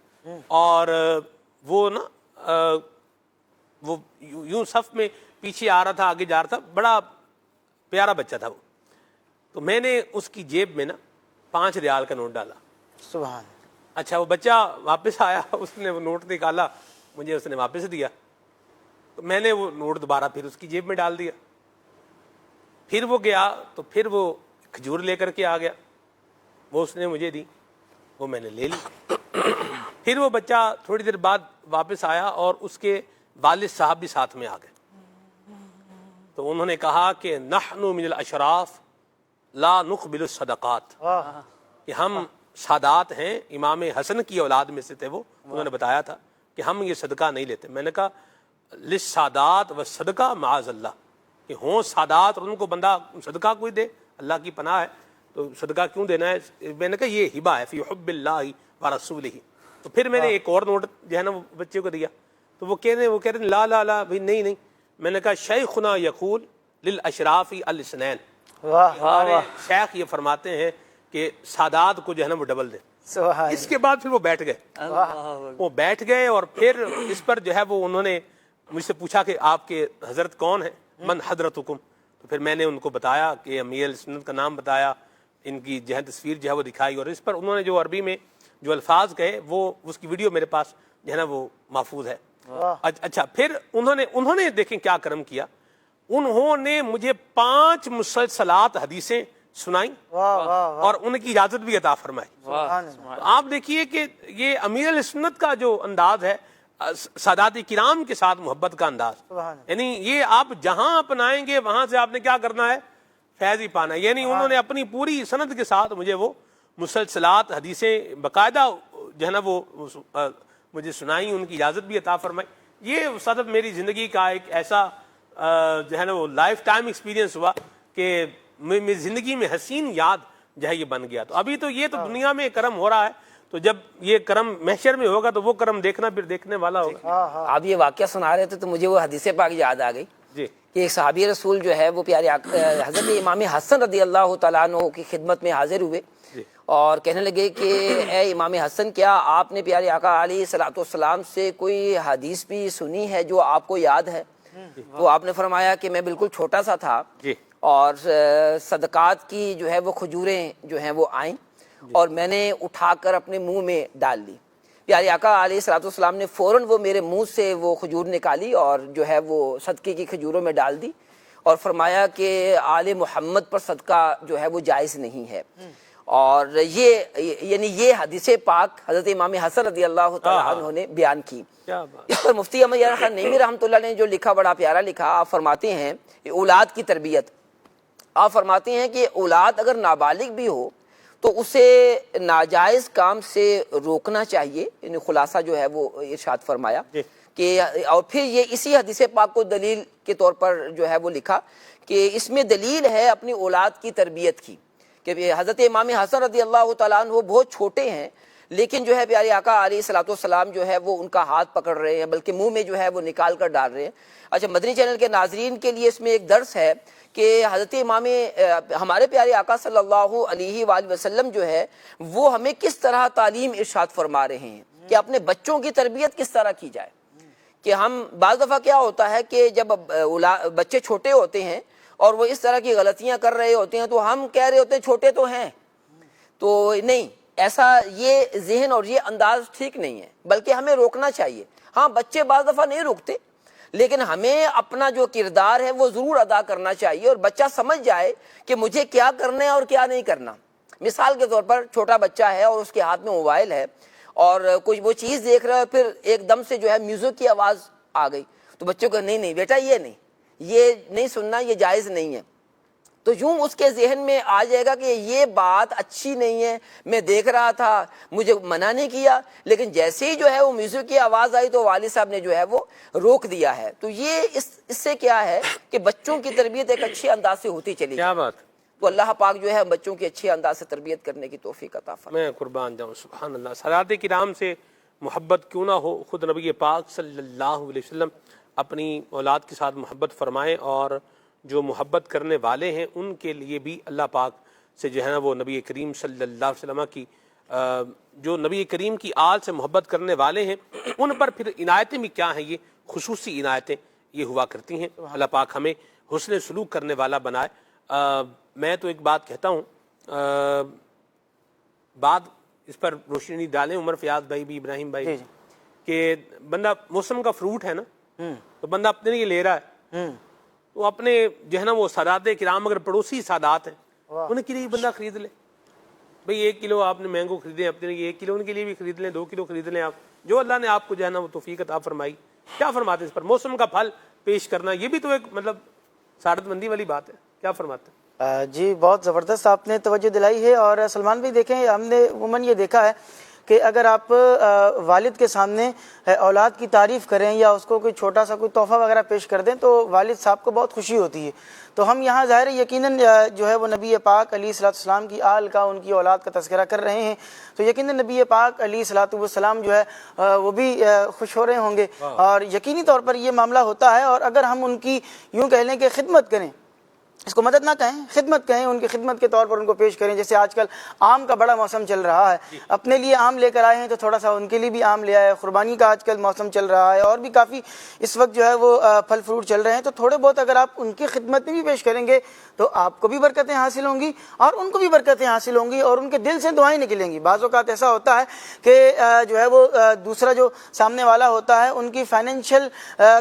Speaker 2: اور وہ نا وہ یوں صف میں پیچھے آ رہا تھا، آگے جا رہا تھا، بڑا پیارا بچہ تھا وہ، تو میں نے اس کی جیب میں نا 5 ریال کا نوٹ ڈالا۔
Speaker 1: سبحان،
Speaker 2: اچھا وہ بچہ واپس آیا، اس نے وہ نوٹ نکالا، مجھے اس نے واپس دیا، تو میں نے وہ نوٹ دوبارہ پھر اس کی جیب میں ڈال دیا، پھر وہ گیا تو پھر وہ کھجور لے کر کے آ گیا، وہ اس نے مجھے دی، وہ میں نے لے لی، پھر وہ بچہ تھوڑی دیر بعد واپس آیا اور اس کے والد صاحب بھی ساتھ میں آ گئے، تو انہوں نے کہا کہ نحن من الاشراف لا نقبل الصدقات، کہ ہم سادات ہیں، امام حسن کی اولاد میں سے تھے وہ، انہوں نے بتایا تھا کہ ہم یہ صدقہ نہیں لیتے۔ میں نے کہا للسادات والصدقہ معاذ اللہ، کہ ہوں سادات اور ان کو بندہ صدقہ کوئی دے، اللہ کی پناہ ہے، تو صدقہ کیوں دینا ہے؟ میں نے کہا یہ ہبہ ہے فی حب اللہ ورسولہ۔ تو پھر میں نے ایک اور نوٹ جو ہے نا وہ بچے کو دیا، تو وہ کہہ رہے ہیں لا لا لا بھائی نہیں نہیں، میں نے کہا شیخنا یقول للاشراف الاسنین، ہمارے شیخ یہ فرماتے ہیں کہ سادات کو جو ہے نا وہ ڈبل دیں۔ اس کے بعد پھر وہ بیٹھ گئے، اور پھر اس پر جو ہے وہ انہوں نے مجھ سے پوچھا کہ آپ کے حضرت کون ہیں، من حضرتکم، تو پھر میں نے ان کو بتایا کہ امیر سنت کا نام بتایا، ان کی جو ہے تصویر جو ہے وہ دکھائی، اور اس پر انہوں نے جو عربی میں جو الفاظ کہے وہ اس کی ویڈیو میرے پاس جو ہے نا وہ محفوظ ہے۔ اچھا پھر انہوں نے دیکھیں کیا کرم کیا، انہوں نے مجھے 5 مسلسلات حدیثیں سنائیں اور ان کی اجازت بھی عطا فرمائی۔ آپ دیکھیے کہ یہ امیر سنت کا جو انداز ہے، سادات کرام کے ساتھ محبت کا انداز، یعنی یہ آپ جہاں اپنائیں گے وہاں سے آپ نے کیا کرنا ہے؟ فیض ہی پانا ہے. یعنی انہوں نے اپنی پوری سند کے ساتھ مجھے وہ مسلسلات حدیثیں باقاعدہ جو ہے نا وہ مجھے سنائی، ان کی اجازت بھی عطا فرمائی. یہ صدف میری زندگی کا ایک ایسا جو ہے نا وہ لائف ٹائم ایکسپیرینس ہوا کہ میری زندگی میں حسین یاد جو ہے یہ بن گیا. تو ابھی تو یہ تو دنیا میں کرم ہو رہا ہے، تو جب یہ کرم محشر میں ہوگا تو وہ کرم دیکھنا پھر دیکھنے والا ہوگا.
Speaker 6: آپ یہ واقعہ سنا رہے تھے تو مجھے وہ حدیث پاک یاد آ گئی
Speaker 2: جی
Speaker 6: کہ ایک صحابی رسول جو ہے وہ پیارے حضرت امام حسن رضی اللہ تعالیٰ عنہ کی خدمت میں حاضر ہوئے اور کہنے لگے کہ اے امام حسن، کیا آپ نے پیارے آقا علیہ الصلوۃ والسلام سے کوئی حدیث بھی سنی ہے جو آپ کو یاد ہے؟ تو آپ نے فرمایا کہ میں بالکل چھوٹا سا تھا اور صدقات کی جو ہے وہ کھجوریں جو ہیں وہ آئیں اور میں نے اٹھا کر اپنے منہ میں ڈال لی. پیارے آقا علیہ الصلوۃ والسلام نے فوراً وہ میرے منہ سے وہ کھجور نکالی اور جو ہے وہ صدقے کی کھجوروں میں ڈال دی اور فرمایا کہ آل محمد پر صدقہ جو ہے وہ جائز نہیں ہے. اور یہ حدیث پاک حضرت امام حسن رضی اللہ تعالیٰ عنہ نے بیان کی. اس پر مفتی احمد یار خان نعیمی رحمۃ اللہ نے جو لکھا بڑا پیارا لکھا. آپ فرماتے ہیں اولاد کی تربیت، آپ فرماتے ہیں کہ اولاد اگر نابالغ بھی ہو تو اسے ناجائز کام سے روکنا چاہیے. یعنی خلاصہ جو ہے وہ ارشاد فرمایا کہ اور پھر یہ اسی حدیث پاک کو دلیل کے طور پر جو ہے وہ لکھا کہ اس میں دلیل ہے اپنی اولاد کی تربیت کی کہ حضرت امام حسن رضی اللہ تعالیٰ عنہ وہ بہت چھوٹے ہیں لیکن جو ہے پیارے آقا علیہ الصلوۃ والسلام جو ہے وہ ان کا ہاتھ پکڑ رہے ہیں بلکہ منہ میں جو ہے وہ نکال کر ڈال رہے ہیں. اچھا، مدنی چینل کے ناظرین کے لیے اس میں ایک درس ہے کہ حضرت امام ہمارے پیارے آقا صلی اللہ علیہ وآلہ وسلم جو ہے وہ ہمیں کس طرح تعلیم ارشاد فرما رہے ہیں کہ اپنے بچوں کی تربیت کس طرح کی جائے. کہ ہم بعض دفعہ کیا ہوتا ہے کہ جب بچے چھوٹے ہوتے ہیں اور وہ اس طرح کی غلطیاں کر رہے ہوتے ہیں تو ہم کہہ رہے ہوتے ہیں چھوٹے تو ہیں، تو نہیں، ایسا یہ ذہن اور یہ انداز ٹھیک نہیں ہے، بلکہ ہمیں روکنا چاہیے. ہاں بچے بعض دفعہ نہیں رکتے لیکن ہمیں اپنا جو کردار ہے وہ ضرور ادا کرنا چاہیے اور بچہ سمجھ جائے کہ مجھے کیا کرنا ہے اور کیا نہیں کرنا. مثال کے طور پر چھوٹا بچہ ہے اور اس کے ہاتھ میں موبائل ہے اور کچھ وہ چیز دیکھ رہا ہے، پھر ایک دم سے جو ہے میوزک کی آواز آ گئی تو بچوں کو نہیں بیٹا یہ نہیں سننا، یہ جائز نہیں ہے. تو یوں اس کے ذہن میں آ جائے گا کہ یہ بات اچھی نہیں ہے، میں دیکھ رہا تھا، مجھے منع نہیں کیا، لیکن جیسے ہی جو ہے وہ میوزک کی آواز آئی تو والد صاحب نے جو ہے وہ روک دیا ہے. تو یہ اس سے کیا ہے کہ بچوں کی تربیت ایک اچھے انداز سے ہوتی چلی.
Speaker 2: کیا بات.
Speaker 6: تو اللہ پاک جو ہے بچوں کی اچھے انداز سے تربیت کرنے کی توفیق عطا فرمائے.
Speaker 2: میں قربان جاؤں. سبحان اللہ. سادات کرام سے محبت کیوں نہ ہو، خود نبی پاک صلی اللہ علیہ وسلم اپنی اولاد کے ساتھ محبت فرمائیں اور جو محبت کرنے والے ہیں ان کے لیے بھی اللہ پاک سے جو ہے نا وہ نبی کریم صلی اللہ علیہ وسلم کی جو نبی کریم کی آل سے محبت کرنے والے ہیں ان پر پھر عنایتیں بھی کیا ہیں، یہ خصوصی عنایتیں یہ ہوا کرتی ہیں. اللہ پاک ہمیں حسن سلوک کرنے والا بنائے. میں تو ایک بات کہتا ہوں، بات اس پر روشنی ڈالیں عمر فیاض بھائی بھی، ابراہیم بھائی، کہ بندہ موسم کا فروٹ ہے نا تو بندہ اپنے لیے لے رہا ہے تو اپنے جو ہے نا وہ سادات کرام اگر پڑوسی سادات ہیں ان کے لیے بندہ خرید لے. بھئی 1 کلو آپ نے مینگو خریدے اپنے لیے، 1 کلو ان کے لیے بھی خرید لیں، 2 کلو خرید لیں. آپ جو اللہ نے آپ کو جو ہے نا وہ توفیق عطا فرمائی. کیا فرماتے ہیں اس پر؟ موسم کا پھل پیش کرنا یہ بھی تو ایک مطلب سعادت مندی والی بات ہے. کیا فرماتے ہیں؟
Speaker 7: جی بہت زبردست آپ نے توجہ دلائی ہے. اور سلمان بھی دیکھیں، ہم نے عموماً یہ دیکھا ہے کہ اگر آپ والد کے سامنے اولاد کی تعریف کریں یا اس کو کوئی چھوٹا سا کوئی تحفہ وغیرہ پیش کر دیں تو والد صاحب کو بہت خوشی ہوتی ہے. تو ہم یہاں ظاہر یقیناً جو ہے وہ نبی پاک علیہ الصلوۃ والسلام کی آل کا، ان کی اولاد کا تذکرہ کر رہے ہیں تو یقیناً نبی پاک علیہ الصلوۃ والسلام جو ہے وہ بھی خوش ہو رہے ہوں گے اور یقینی طور پر یہ معاملہ ہوتا ہے. اور اگر ہم ان کی یوں کہہ لیں کہ خدمت کریں، اس کو مدد نہ کہیں، خدمت کہیں، ان کی خدمت کے طور پر ان کو پیش کریں. جیسے آج کل آم کا بڑا موسم چل رہا ہے، اپنے لیے آم لے کر آئے ہیں تو تھوڑا سا ان کے لیے بھی آم لے آئے. قربانی کا آج کل موسم چل رہا ہے اور بھی کافی اس وقت جو ہے وہ پھل فروٹ چل رہے ہیں تو تھوڑے بہت اگر آپ ان کی خدمت میں بھی پیش کریں گے تو آپ کو بھی برکتیں حاصل ہوں گی اور ان کو بھی برکتیں حاصل ہوں گی اور ان کے دل سے دعائیں نکلیں گی. بعض اوقات ایسا ہوتا ہے کہ جو ہے وہ دوسرا جو سامنے والا ہوتا ہے ان کی فائنینشیل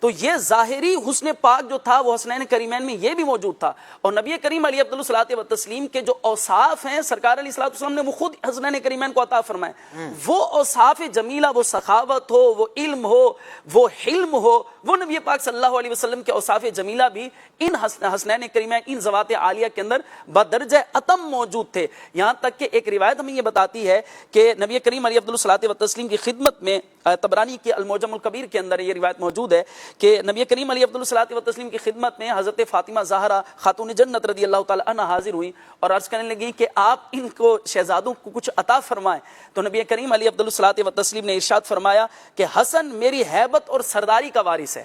Speaker 1: تو یہ ظاہری حسن پاک جو تھا وہ حسنین کریمین میں یہ بھی موجود تھا. اور نبی کریم علیہ افضل الصلاۃ کے جو اوصاف ہیں سرکار علیہ الصلوۃ والسلام نے وہ خود حسنین کریمین کو عطا فرمائے. وہ اوصاف جمیلہ، وہ سخاوت ہو، وہ علم ہو، وہ حلم ہو، وہ نبی پاک صلی اللہ علیہ وسلم کے اوصاف جمیلہ بھی ان حسنین کریمین، ان ذوات عالیہ کے اندر بدرجہ اتم موجود تھے. یہاں تک کہ ایک روایت ہمیں یہ بتاتی ہے کہ نبی کریم علیہ افضل الصلاۃ کی خدمت میں طبرانی کے المعجم الکبیر کے اندر یہ روایت موجود ہے کہ نبی کریم علیہ افضل الصلاۃ کی خدمت میں حضرت فاطمہ زہرا خاتون جنت رضی اللہ تعالی عنہا حاضر ہوئی اور عرض کرنے لگی کہ آپ ان کو شہزادوں کو کچھ عطا فرمائیں. تو نبی کریم علیہ افضل الصلاۃ نے ارشاد فرمایا کہ حسن میری ہیبت اور سرداری کا وارث ہے.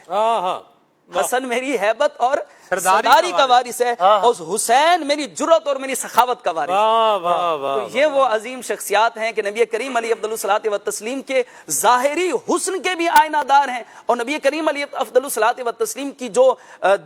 Speaker 1: حسن میری ہیبت اور سرداری کا وارث ہے، اور حسین میری جرت اور میری سخاوت کا وارث ہے. تو یہ وہ عظیم شخصیات ہیں کہ نبی کریم علیہ افضل الصلاۃ کے ظاہری حسن کے بھی آئینہ دار ہیں، اور نبی کریم علیہ افضل الصلاۃ کی جو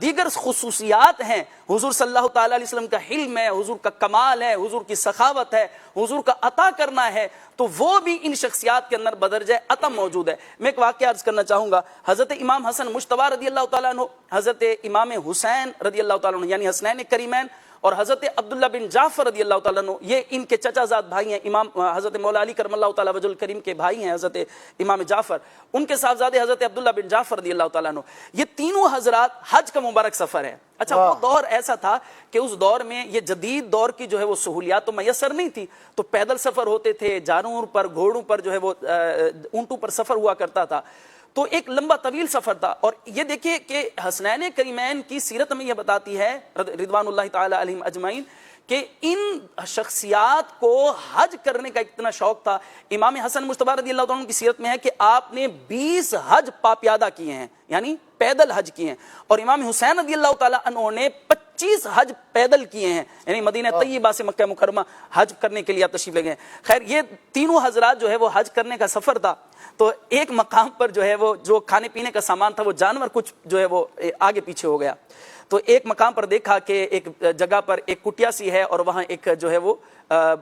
Speaker 1: دیگر خصوصیات ہیں، حضور صلی اللہ تعالی علیہ وسلم کا حلم ہے، حضور کا کمال ہے، حضور کی سخاوت ہے، حضور کا عطا کرنا ہے، تو وہ بھی ان شخصیات کے اندر بدرجہ اتم موجود ہے. میں ایک واقعہ عرض کرنا چاہوں گا. حضرت امام حسن مجتبی رضی اللہ تعالیٰ عنہ، حضرت امام حسین رضی اللہ تعالیٰ عنہ یعنی حسنین کریمین، اور حضرت عبداللہ بن جعفر رضی اللہ تعالیٰ عنہ، یہ ان کے چچا زاد بھائی ہیں. امام حضرت مولا علی کرم اللہ تعالیٰ وجہ الکریم کے بھائی ہیں حضرت امام جعفر، ان کے صاحبزادے حضرت عبداللہ بن جعفر رضی اللہ تعالیٰ عنہ. یہ تینوں حضرات حج کا مبارک سفر ہے. اچھا، وہ دور ایسا تھا کہ اس دور میں یہ جدید دور کی جو ہے وہ سہولیات تو میسر نہیں تھی، تو پیدل سفر ہوتے تھے، جانور پر، گھوڑوں پر جو ہے وہ اونٹوں پر سفر ہوا کرتا تھا. تو ایک لمبا طویل سفر تھا. اور یہ دیکھیے کہ حسنین کریمین کی سیرت میں یہ بتاتی ہے رضوان اللہ تعالی علیہم اجمعین کہ ان شخصیات کو حج کرنے کا اتنا شوق تھا. امام حسن مجتبی رضی اللہ تعالیٰ عنہ کی سیرت میں ہے کہ آپ نے 20 حج پاپیادہ کیے ہیں، یعنی پیدل حج کیے ہیں، اور امام حسین رضی اللہ تعالیٰ عنہ نے 25 حج پیدل کیے ہیں، یعنی مدینہ طیبہ سے مکہ مکرمہ حج کرنے کے لیے آپ تشریف لے گئے. خیر، یہ تینوں حضرات جو ہے وہ حج کرنے کا سفر تھا. تو ایک مقام پر جو ہے وہ جو کھانے پینے کا سامان تھا وہ جانور کچھ جو ہے وہ آگے پیچھے ہو گیا. تو ایک مقام پر دیکھا کہ ایک جگہ پر ایک کٹیا سی ہے اور وہاں ایک جو ہے وہ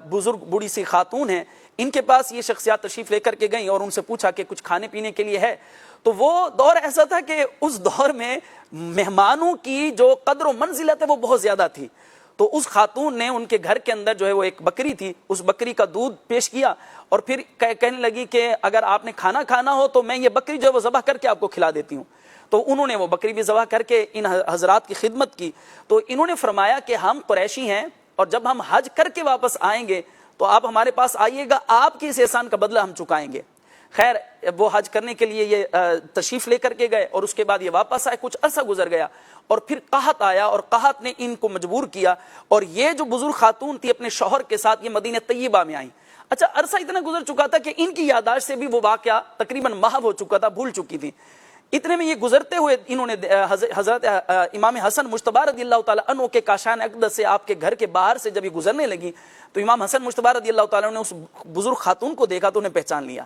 Speaker 1: بزرگ بوڑھی سی خاتون ہے. ان کے پاس یہ شخصیات تشریف لے کر کے گئیں اور ان سے پوچھا کہ کچھ کھانے پینے کے لیے ہے. تو وہ دور ایسا تھا کہ اس دور میں مہمانوں کی جو قدر و منزلت ہے وہ بہت زیادہ تھی. تو اس خاتون نے ان کے گھر کے اندر جو ہے وہ ایک بکری تھی، اس بکری کا دودھ پیش کیا اور پھر کہنے لگی کہ اگر آپ نے کھانا کھانا ہو تو میں یہ بکری جو ہے وہ ذبح کر کے آپ کو کھلا دیتی ہوں. تو انہوں نے وہ بکری بھی ذبح کر کے ان حضرات کی خدمت کی. تو انہوں نے فرمایا کہ ہم قریشی ہیں اور جب ہم حج کر کے واپس آئیں گے تو آپ ہمارے پاس آئیے گا، آپ کی اس احسان کا بدلہ ہم چکائیں گے. خیر، وہ حج کرنے کے لیے یہ تشریف لے کر کے گئے اور اس کے بعد یہ واپس آئے. کچھ عرصہ گزر گیا اور پھر قحط آیا اور قحط نے ان کو مجبور کیا اور یہ جو بزرگ خاتون تھی اپنے شوہر کے ساتھ یہ مدینہ طیبہ میں آئیں. اچھا، عرصہ اتنا گزر چکا تھا کہ ان کی یادداشت سے بھی وہ واقعہ تقریباً محو ہو چکا تھا، بھول چکی تھی. اتنے میں یہ گزرتے ہوئے انہوں نے حضرت امام حسن مجتبی رضی اللہ تعالیٰ عنہ کے کاشان اقدس سے آپ کے گھر کے باہر سے جب یہ گزرنے لگی تو امام حسن مجتبی رضی اللہ تعالیٰ عنہ نے اس بزرگ خاتون کو دیکھا تو انہیں پہچان لیا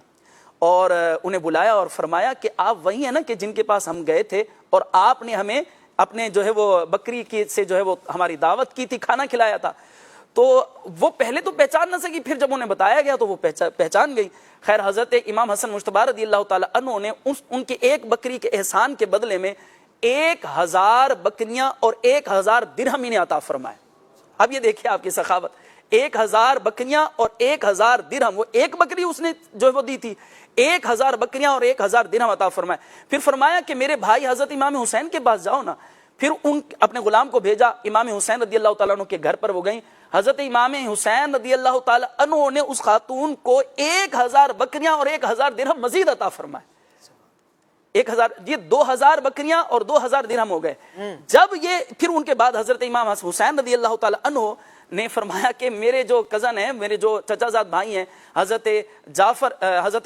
Speaker 1: اور انہیں بلایا اور فرمایا کہ آپ وہی ہیں نا کہ جن کے پاس ہم گئے تھے اور آپ نے ہمیں اپنے جو ہے وہ بکری کی سے جو ہے وہ ہماری دعوت کی تھی، کھانا کھلایا تھا. تو وہ پہلے تو پہچان نہ سکی، پھر جب انہیں بتایا گیا تو وہ پہچان گئی. خیر، حضرت امام حسن مجتبی رضی اللہ تعالیٰ عنہ نے ان کے ایک بکری کے احسان کے بدلے میں 1000 بکریاں اور 1000 درہم انہیں عطا فرمائے. اب یہ دیکھیں آپ کی سخاوت، 1000 بکریاں اور 1000 درہم. وہ ایک بکری اس نے جو ہے وہ دی تھی، 1000 بکریاں اور 1000 درہم عطا فرمائے. پھر فرمایا کہ میرے بھائی حضرت امام حسین کے پاس جاؤ نا. پھر اپنے غلام کو بھیجا، امام حسین رضی اللہ تعالیٰ عنہ کے گھر پر وہ گئیں. حضرت امام حسین رضی اللہ تعالیٰ عنہ نے اس خاتون کو 1000 بکریاں اور 1000 درہم مزید عطا فرمائے. 1000 یہ 2000 بکریاں اور 2000 درہم ہو گئے. جب یہ پھر ان کے بعد حضرت امام حسین رضی اللہ تعالیٰ عنہ نے فرمایا کہ میرے جو کزن ہیں، میرے جو چچا زاد بھائی ہیں حضرت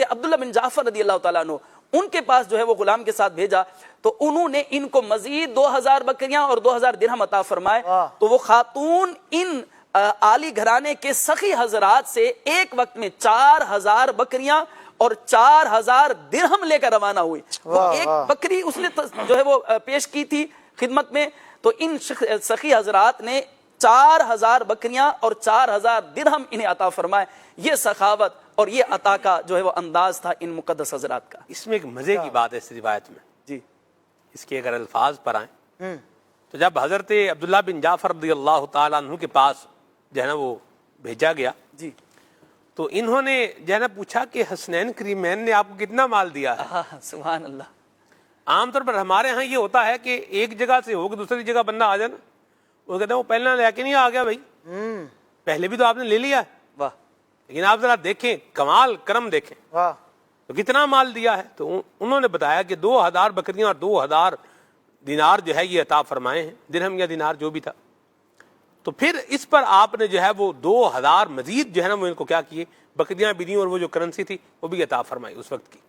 Speaker 1: عبداللہ بن جعفر رضی اللہ تعالیٰ عنہ، ان کے پاس جو ہے وہ غلام کے ساتھ بھیجا تو انہوں نے ان کو مزید 2000 بکریاں اور 2000 درہم عطا فرمائے. تو وہ خاتون ان عالی گھرانے کے سخی حضرات سے ایک وقت میں 4000 بکریاں اور 4000 درہم لے کر روانہ ہوئی. وہ ایک بکری اس نے جو ہے وہ پیش کی تھی خدمت میں، تو ان سخی حضرات نے 4000 بکریاں اور 4000 درہم انہیں عطا فرمائے. یہ سخاوت اور یہ عطا کا جو ہے وہ انداز تھا ان مقدس حضرات کا.
Speaker 2: اس میں ایک مزے کی بات ہے اس روایت میں
Speaker 1: جی
Speaker 2: اس کے اگر الفاظ پر آئیں تو جب حضرت عبداللہ بن جعفر رضی اللہ تعالیٰ عنہ کے پاس جو ہے نا وہ بھیجا گیا
Speaker 1: جی
Speaker 2: تو انہوں نے جو ہے نا پوچھا کہ حسنین کریمین نے آپ کو کتنا مال دیا ہے.
Speaker 1: سبحان اللہ.
Speaker 2: عام طور پر ہمارے ہاں یہ ہوتا ہے کہ ایک جگہ سے ہو کے دوسری جگہ بندہ آ جائے نا وہ کہتے ہیں وہ پہلے لے کے نہیں آ گیا بھائی, پہلے بھی تو آپ نے لے لیا ہے,
Speaker 1: واہ
Speaker 2: لیکن آپ ذرا دیکھیں کمال کرم دیکھیں
Speaker 7: واہ
Speaker 2: تو کتنا مال دیا ہے. تو انہوں نے بتایا کہ 2000 بکریاں اور 2000 دینار جو ہے یہ عطا فرمائے ہیں, درہم یا دینار جو بھی تھا. تو پھر اس پر آپ نے جو ہے وہ 2000 مزید جو ہے نا وہ ان کو کیا کیے, بکریاں بھی دیں اور وہ جو کرنسی تھی وہ بھی عطا فرمائی اس وقت کی.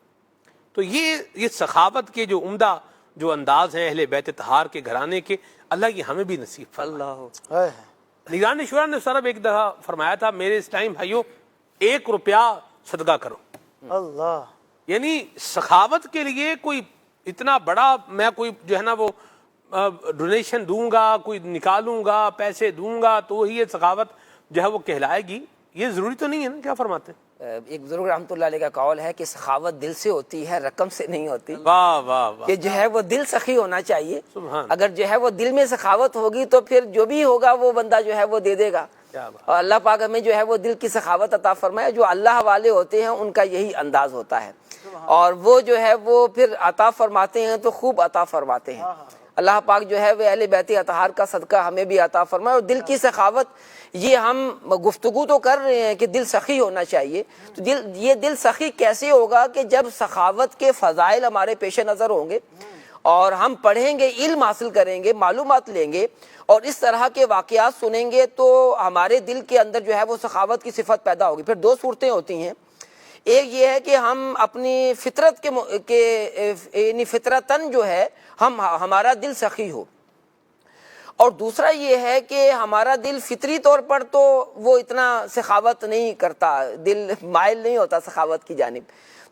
Speaker 2: تو یہ سخاوت کے جو عمدہ جو انداز ہیں اہل بیت طہار کے گھرانے کے, اللہ کی ہمیں بھی نصیب فرمائے.
Speaker 1: اللہ
Speaker 2: نگران شورا نے صرف ایک دفعہ فرمایا تھا میرے اس ٹائم بھائیو 1 روپیہ صدقہ کرو.
Speaker 7: اللہ
Speaker 2: یعنی سخاوت کے لیے کوئی اتنا بڑا میں کوئی جو ہے نا وہ ڈونیشن دوں گا, کوئی نکالوں گا, پیسے دوں گا تو ہی یہ سخاوت جو ہے وہ کہلائے گی, یہ ضروری تو نہیں ہے نا. کیا فرماتے ہیں؟
Speaker 6: ایک بزرگ رحمۃ اللہ علیہ کا قول ہے کہ سخاوت دل سے ہوتی ہے, رقم سے نہیں ہوتی.
Speaker 2: واہ واہ واہ,
Speaker 6: کہ جو ہے وہ دل سخی ہونا چاہیے.
Speaker 2: سبحان.
Speaker 6: اگر جو ہے وہ دل میں سخاوت ہوگی تو پھر جو بھی ہوگا وہ بندہ جو ہے وہ دے دے گا. اور اللہ پاک ہمیں جو ہے وہ دل کی سخاوت عطا فرمائے. جو اللہ والے ہوتے ہیں ان کا یہی انداز ہوتا ہے, اور وہ جو ہے وہ پھر عطا فرماتے ہیں تو خوب عطا فرماتے ہیں. اللہ پاک جو ہے وہ اہل بیت اطہار کا صدقہ ہمیں بھی عطا فرمائے. اور دل کی سخاوت, یہ ہم گفتگو تو کر رہے ہیں کہ دل سخی ہونا چاہیے, تو یہ دل سخی کیسے ہوگا کہ جب سخاوت کے فضائل ہمارے پیش نظر ہوں گے اور ہم پڑھیں گے, علم حاصل کریں گے, معلومات لیں گے اور اس طرح کے واقعات سنیں گے تو ہمارے دل کے اندر جو ہے وہ سخاوت کی صفت پیدا ہوگی. پھر 2 صورتیں ہوتی ہیں. ایک یہ ہے کہ ہم اپنی فطرت کے یعنی فطرتاً جو ہے ہمارا دل سخی ہو, اور دوسرا یہ ہے کہ ہمارا دل فطری طور پر تو وہ اتنا سخاوت نہیں کرتا, دل مائل نہیں ہوتا سخاوت کی جانب.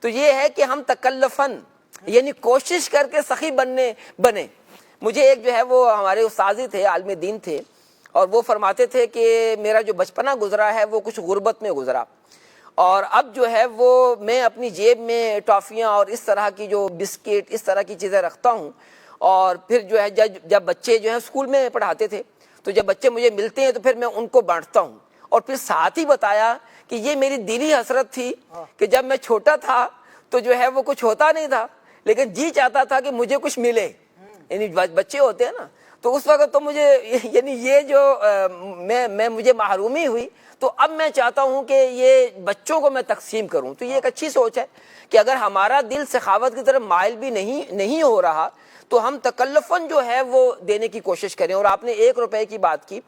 Speaker 6: تو یہ ہے کہ ہم تکلفاً یعنی کوشش کر کے سخی بنے. مجھے ایک جو ہے وہ ہمارے استاذ تھے, عالم دین تھے, اور وہ فرماتے تھے کہ میرا جو بچپنا گزرا ہے وہ کچھ غربت میں گزرا, اور اب جو ہے وہ میں اپنی جیب میں ٹافیاں اور اس طرح کی جو بسکٹ اس طرح کی چیزیں رکھتا ہوں. اور پھر جو ہے جب بچے جو ہیں اسکول میں پڑھاتے تھے تو جب بچے مجھے ملتے ہیں تو پھر میں ان کو بانٹتا ہوں. اور پھر ساتھ ہی بتایا کہ یہ میری دلی حسرت تھی کہ جب میں چھوٹا تھا تو جو ہے وہ کچھ ہوتا نہیں تھا, لیکن جی چاہتا تھا کہ مجھے کچھ ملے. یعنی بچے ہوتے ہیں نا, تو اس وقت تو مجھے یعنی یہ جو مجھے محرومی ہوئی, تو اب میں چاہتا ہوں کہ یہ بچوں کو میں تقسیم کروں. تو یہ ایک اچھی سوچ ہے کہ اگر ہمارا دل سخاوت کی طرف مائل بھی نہیں ہو رہا تو ہم تکلفاً جو ہے وہ دینے کی کوشش کریں. اور آپ نے 1 روپے کی بات کی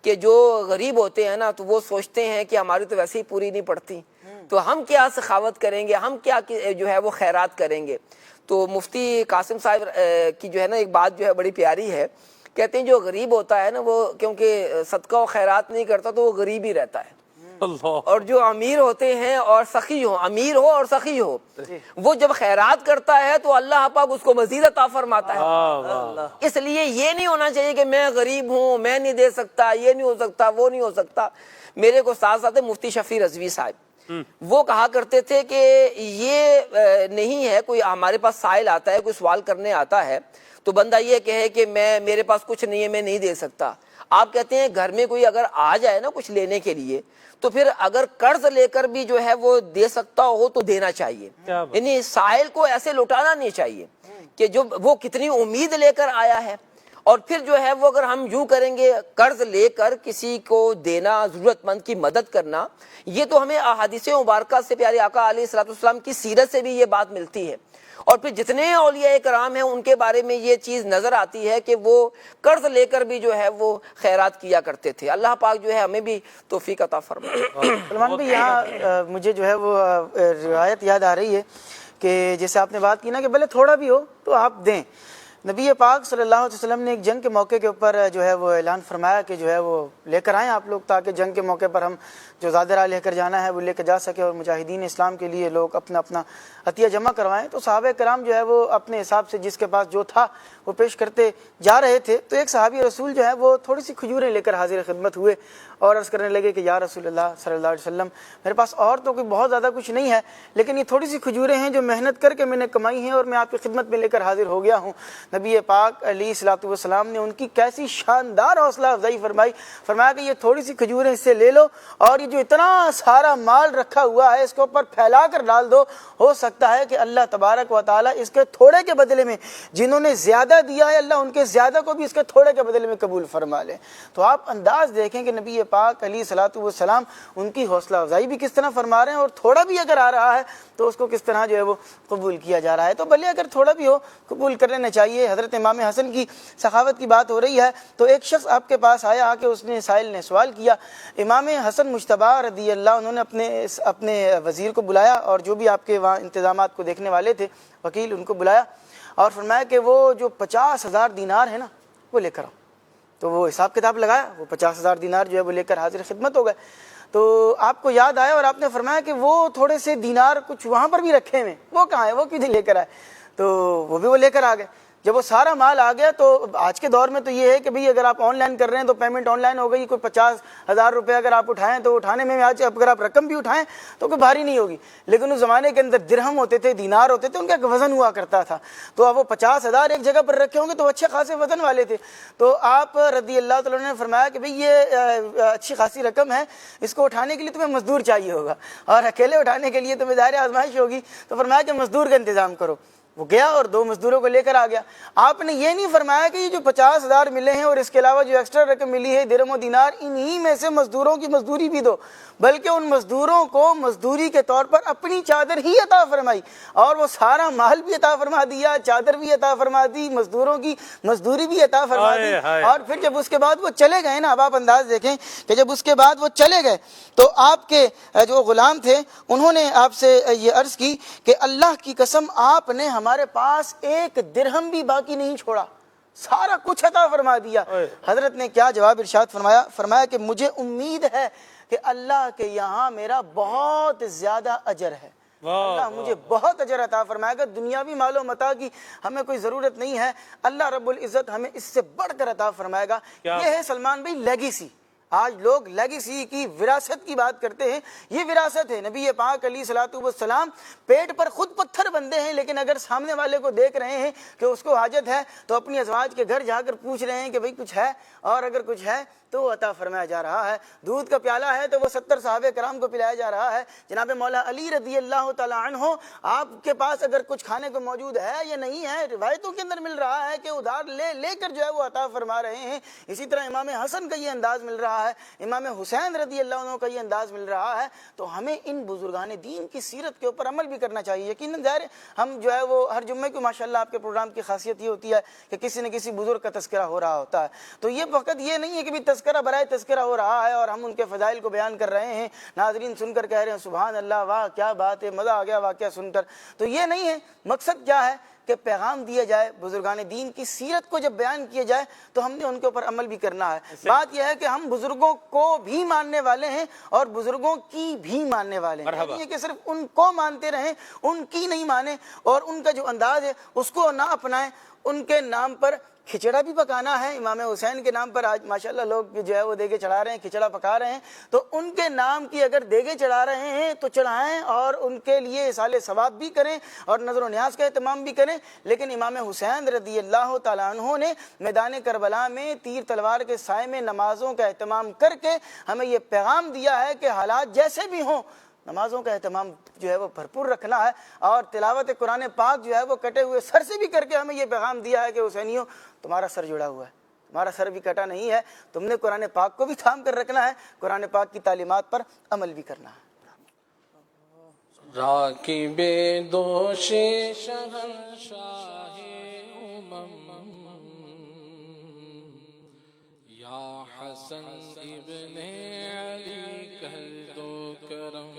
Speaker 6: کہ جو غریب ہوتے ہیں نا تو وہ سوچتے ہیں کہ ہماری تو ویسے ہی پوری نہیں پڑتی, تو ہم کیا سخاوت کریں گے, ہم کیا جو ہے وہ خیرات کریں گے. تو مفتی قاسم صاحب کی جو ہے نا ایک بات جو ہے بڑی پیاری ہے. کہتے ہیں جو غریب ہوتا ہے نا وہ کیونکہ صدقہ و خیرات نہیں کرتا تو وہ غریب ہی رہتا ہے. اور جو امیر ہوتے ہیں اور سخی ہو, امیر ہو اور سخی ہو, وہ جب خیرات کرتا ہے تو اللہ پاک اس کو مزید عطا فرماتا ہے. اس لیے یہ نہیں ہونا چاہیے کہ میں غریب ہوں, میں نہیں دے سکتا, یہ نہیں ہو سکتا, وہ نہیں ہو سکتا. میرے کو ساتھ ساتھ مفتی شفیع رضوی صاحب, وہ کہا کرتے تھے کہ یہ نہیں ہے کوئی ہمارے پاس سائل آتا ہے, کوئی سوال کرنے آتا ہے تو بندہ یہ کہے کہ میرے پاس کچھ نہیں ہے, میں نہیں دے سکتا. آپ کہتے ہیں گھر میں کوئی اگر آ جائے نا کچھ لینے کے لیے تو پھر اگر قرض لے کر بھی جو ہے وہ دے سکتا ہو تو دینا چاہیے. یعنی سائل کو ایسے لوٹانا نہیں چاہیے کہ جو وہ کتنی امید لے کر آیا ہے, اور پھر جو ہے وہ اگر ہم یوں کریں گے قرض لے کر کسی کو دینا, ضرورت مند کی مدد کرنا, یہ تو ہمیں احادیث مبارکہ سے پیارے آقا علیہ الصلوۃ والسلام کی سیرت سے بھی یہ بات ملتی ہے. اور پھر جتنے اولیاء کرام ہیں ان کے بارے میں یہ چیز نظر آتی ہے کہ وہ قرض لے کر بھی جو ہے وہ خیرات کیا کرتے تھے. اللہ پاک جو ہے ہمیں بھی توفیق عطا فرمائے.
Speaker 7: سلمان بھائی یہاں مجھے جو ہے وہ روایت یاد آ رہی ہے کہ جیسے آپ نے بات کی نا کہ بھلے تھوڑا بھی ہو تو آپ دیں, نبی پاک صلی اللہ علیہ وسلم نے ایک جنگ کے موقع کے اوپر جو ہے وہ اعلان فرمایا کہ جو ہے وہ لے کر آئیں آپ لوگ، تاکہ جنگ کے موقع پر ہم جو زیادہ راہ لے کر جانا ہے وہ لے کر جا سکے اور مجاہدین اسلام کے لیے لوگ اپنا اپنا عطیہ جمع کروائیں۔ تو صحابہ کرام جو ہے وہ اپنے حساب سے جس کے پاس جو تھا وہ پیش کرتے جا رہے تھے۔ تو ایک صحابی رسول جو ہے وہ تھوڑی سی کھجوریں لے کر حاضر خدمت ہوئے اور عرض کرنے لگے کہ یا رسول اللہ صلی اللہ علیہ وسلم، میرے پاس اور تو کوئی بہت زیادہ کچھ نہیں ہے، لیکن یہ تھوڑی سی کھجوریں ہیں جو محنت کر کے میں نے کمائی ہیں اور میں آپ کی خدمت میں لے کر حاضر ہو گیا ہوں۔ نبی پاک علیہ الصلوۃ والسلام نے ان کی کیسی شاندار حوصلہ افزائی فرمایا کہ یہ تھوڑی سی کھجوریں اس سے لے لو اور یہ جو اتنا سارا مال رکھا ہوا ہے اس کے اوپر پھیلا کر ڈال دو، ہو سکتا ہے کہ اللہ تبارک و تعالیٰ اس کے تھوڑے کے بدلے میں جنہوں نے زیادہ دیا ہے اللہ ان کے زیادہ کو بھی اس کے تھوڑے کے بدلے میں قبول فرما لے۔ تو آپ انداز دیکھیں کہ نبی پاک علیہ الصلوۃ والسلام ان کی حوصلہ افزائی بھی کس طرح فرما رہے ہیں، اور تھوڑا بھی اگر آ رہا ہے تو اس کو کس طرح جو ہے وہ قبول کیا جا رہا ہے۔ تو بھلے اگر تھوڑا بھی ہو قبول کر لینا چاہیے۔ حضرت امام حسن کی سخاوت کی بات ہو رہی ہے تو ایک شخص آپ کے پاس آیا، آ کے اس نے سائل نے سوال کیا، امام حسن مجتبی رضی اللہ انہوں نے اپنے وزیر کو بلایا اور جو بھی آپ کے وہاں انتظامات کو دیکھنے والے تھے وکیل ان کو بلایا اور فرمایا کہ وہ جو 50,000 دینار ہے نا وہ لے کر آؤ۔ تو وہ حساب کتاب لگایا، وہ 50,000 دینار جو ہے وہ لے کر حاضر خدمت ہو گئے۔ تو آپ کو یاد آیا اور آپ نے فرمایا کہ وہ تھوڑے سے دینار کچھ وہاں پر بھی رکھے ہوئے، وہ کہاں ہیں، وہ کیوں نہیں لے کر آئے؟ تو وہ بھی وہ لے کر آ گئے۔ جب وہ سارا مال آ گیا تو آج کے دور میں تو یہ ہے کہ بھئی اگر آپ آن لائن کر رہے ہیں تو پیمنٹ آن لائن ہو گئی، کوئی 50,000 روپے اگر آپ اٹھائیں تو اٹھانے میں آج اگر آپ رقم بھی اٹھائیں تو کوئی بھاری نہیں ہوگی، لیکن اس زمانے کے اندر درہم ہوتے تھے، دینار ہوتے تھے، ان کا ایک وزن ہوا کرتا تھا۔ تو اب وہ 50,000 ایک جگہ پر رکھے ہوں گے تو اچھے خاصے وزن والے تھے۔ تو آپ رضی اللہ تعالیٰ نے فرمایا کہ بھئی یہ اچھی خاصی رقم ہے، اس کو اٹھانے کے لیے تمہیں مزدور چاہیے ہوگا اور اکیلے اٹھانے کے لیے تمہیں ظاہر آزمائش ہوگی۔ تو فرمایا کہ مزدور کا انتظام کرو۔ وہ گیا اور 2 مزدوروں کو لے کر آ گیا۔ آپ نے یہ نہیں فرمایا کہ یہ جو 50,000 ملے ہیں اور اس کے علاوہ جو ایکسٹرا رقم ملی ہے درہم و دینار، انہی میں سے مزدوروں کی مزدوری بھی دو، بلکہ ان مزدوروں کو مزدوری کے طور پر اپنی چادر ہی عطا فرمائی اور وہ سارا مال بھی عطا فرما دیا، چادر بھی عطا فرما دی، مزدوروں کی مزدوری بھی عطا فرما دی۔ اور پھر جب اس کے بعد وہ چلے گئے نا، اب آپ انداز دیکھیں کہ جب اس کے بعد وہ چلے گئے تو آپ کے جو غلام تھے انہوں نے آپ سے یہ عرض کی کہ اللہ کی قسم آپ نے ہمارے پاس ایک درہم بھی باقی نہیں چھوڑا، سارا کچھ عطا فرما دیا۔ حضرت نے کیا جواب ارشاد فرمایا کہ مجھے امید ہے کہ اللہ کے یہاں میرا بہت زیادہ اجر ہے، اللہ مجھے بہت اجر عطا فرمائے گا، دنیاوی مال و متاع کی ہمیں کوئی ضرورت نہیں ہے، اللہ رب العزت ہمیں اس سے بڑھ کر عطا فرمائے گا۔ یہ ہے سلمان بھائی لیگیسی۔ آج لوگ لیگیسی کی وراثت کی بات کرتے ہیں، یہ وراثت ہے۔ نبی پاک علیہ الصلوۃ والسلام پیٹ پر خود پتھر بندے ہیں، لیکن اگر سامنے والے کو دیکھ رہے ہیں کہ اس کو حاجت ہے تو اپنی ازواج کے گھر جا کر پوچھ رہے ہیں کہ بھئی کچھ ہے، اور اگر کچھ ہے تو وہ عطا فرمایا جا رہا ہے۔ دودھ کا پیالہ ہے تو وہ 70 صحابہ کرام کو پلایا جا رہا ہے۔ جناب مولا علی رضی اللہ تعالی عنہ آپ کے پاس اگر کچھ کھانے کو موجود ہے یا نہیں ہے، روایتوں کے اندر مل رہا ہے کہ ادھار لے کر جو ہے وہ عطا فرما رہے ہیں۔ اسی طرح امام حسن کا یہ انداز مل رہا ہے، امام حسین رضی اللہ عنہ کا یہ انداز مل رہا ہے۔ تو ہمیں ان بزرگان دین کی سیرت کے اوپر عمل بھی کرنا چاہیے۔ یقیناً ظاہر ہم جو ہے وہ ہر جمعے کو ماشاءاللہ آپ کے پروگرام کی خاصیت یہ ہوتی ہے کہ کسی نہ کسی بزرگ کا تذکرہ ہو رہا ہوتا ہے، تو یہ وقت یہ نہیں ہے کہ تذکرہ برائے تذکرہ ہو رہا ہے اور ہم ان کے فضائل کو بیان کر رہے ہیں، ناظرین سن کر کہہ رہے ہیں سبحان اللہ، واہ کیا بات ہے، مزہ آ گیا واقعہ سن کر۔ تو یہ نہیں ہے، مقصد کیا ہے کہ پیغام دیا جائے، بزرگان دین کی سیرت کو جب بیان کیا جائے تو ہم نے ان کے اوپر عمل بھی کرنا ہے۔ بات یہ ہے کہ ہم بزرگوں کو بھی ماننے والے ہیں اور بزرگوں کی بھی ماننے والے ہیں، یہ کہ صرف ان کو مانتے رہیں، ان کی نہیں مانیں اور ان کا جو انداز ہے اس کو نہ اپنائیں۔ ان کے نام پر کھچڑا بھی پکانا ہے، امام حسین کے نام پر آج ماشاءاللہ لوگ جو ہے وہ دیگے چڑھا رہے ہیں، کھچڑا پکا رہے ہیں، تو ان کے نام کی اگر دیگے چڑھا رہے ہیں تو چڑھائیں اور ان کے لیے اصال ثواب بھی کریں اور نظر و نیاز کا اہتمام بھی کریں۔ لیکن امام حسین رضی اللہ تعالیٰ عنہ نے میدان کربلا میں تیر تلوار کے سائے میں نمازوں کا اہتمام کر کے ہمیں یہ پیغام دیا ہے کہ حالات جیسے بھی ہوں نمازوں کا اہتمام جو ہے وہ بھرپور رکھنا ہے، اور تلاوت قرآن پاک جو ہے وہ کٹے ہوئے سر سے بھی کر کے ہمیں یہ پیغام دیا ہے کہ حسینیوں تمہارا سر جڑا ہوا ہے، تمہارا سر بھی کٹا نہیں ہے، تم نے قرآن پاک کو بھی تھام کر رکھنا ہے، قرآن پاک کی تعلیمات پر عمل بھی کرنا ہے۔
Speaker 5: راکب دوش شہنشاہ یا حسن ابن علی کر دو کرم،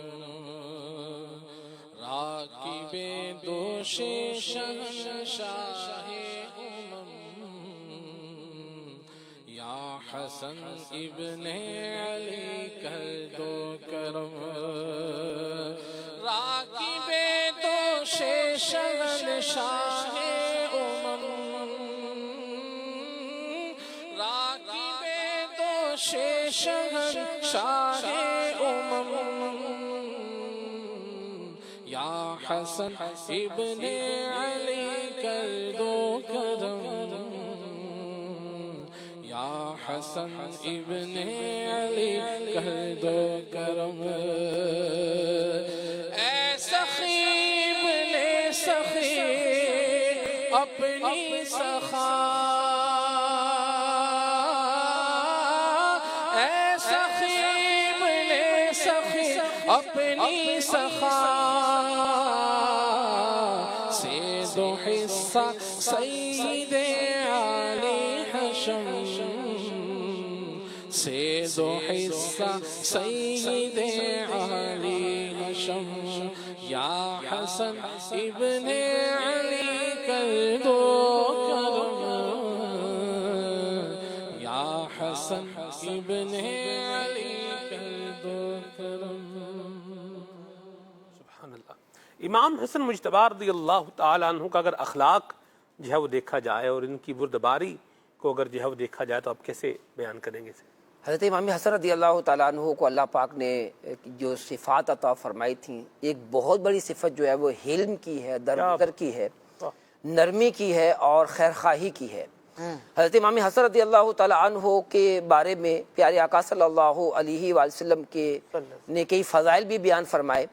Speaker 5: راکب دوش شہنشاہ حسن ابن علی کر دو کرم راکب دوش شہنشاہ امم راکب دوش شہنشاہ امم یا حسن ابن علی کر دو کرم یا حسن ابن علی کر دو کرم اے سخی ابن سخی اپنی سخا اے سخی ابن سخی اپنی سخا سے دو حصہ سید علی حشم سے دو حصہ سید علی حشم یا حسن ابن علی کر دو کرم یا حسن ابن علی کر دو کرم.
Speaker 2: سبحان اللہ. امام حسن مجتبی رضی اللہ تعالیٰ عنہ کا اگر اخلاق جو ہے وہ دیکھا جائے اور ان کی بردباری کو اگر جو ہے وہ دیکھا جائے تو آپ کیسے بیان کریں گے اسے؟
Speaker 6: حضرت امام حسن رضی اللہ تعالیٰ عنہ کو اللہ پاک نے جو صفات عطا فرمائی تھیں، ایک بہت بڑی صفت جو ہے وہ حلم کی ہے، درگزر کی ہے، نرمی کی ہے اور خیرخواہی کی ہے. حضرت امام حسن رضی اللہ تعالیٰ عنہ کے بارے میں پیارے آقا صلی اللہ علیہ وآلہ وسلم کے نے کئی فضائل بھی بیان فرمائے.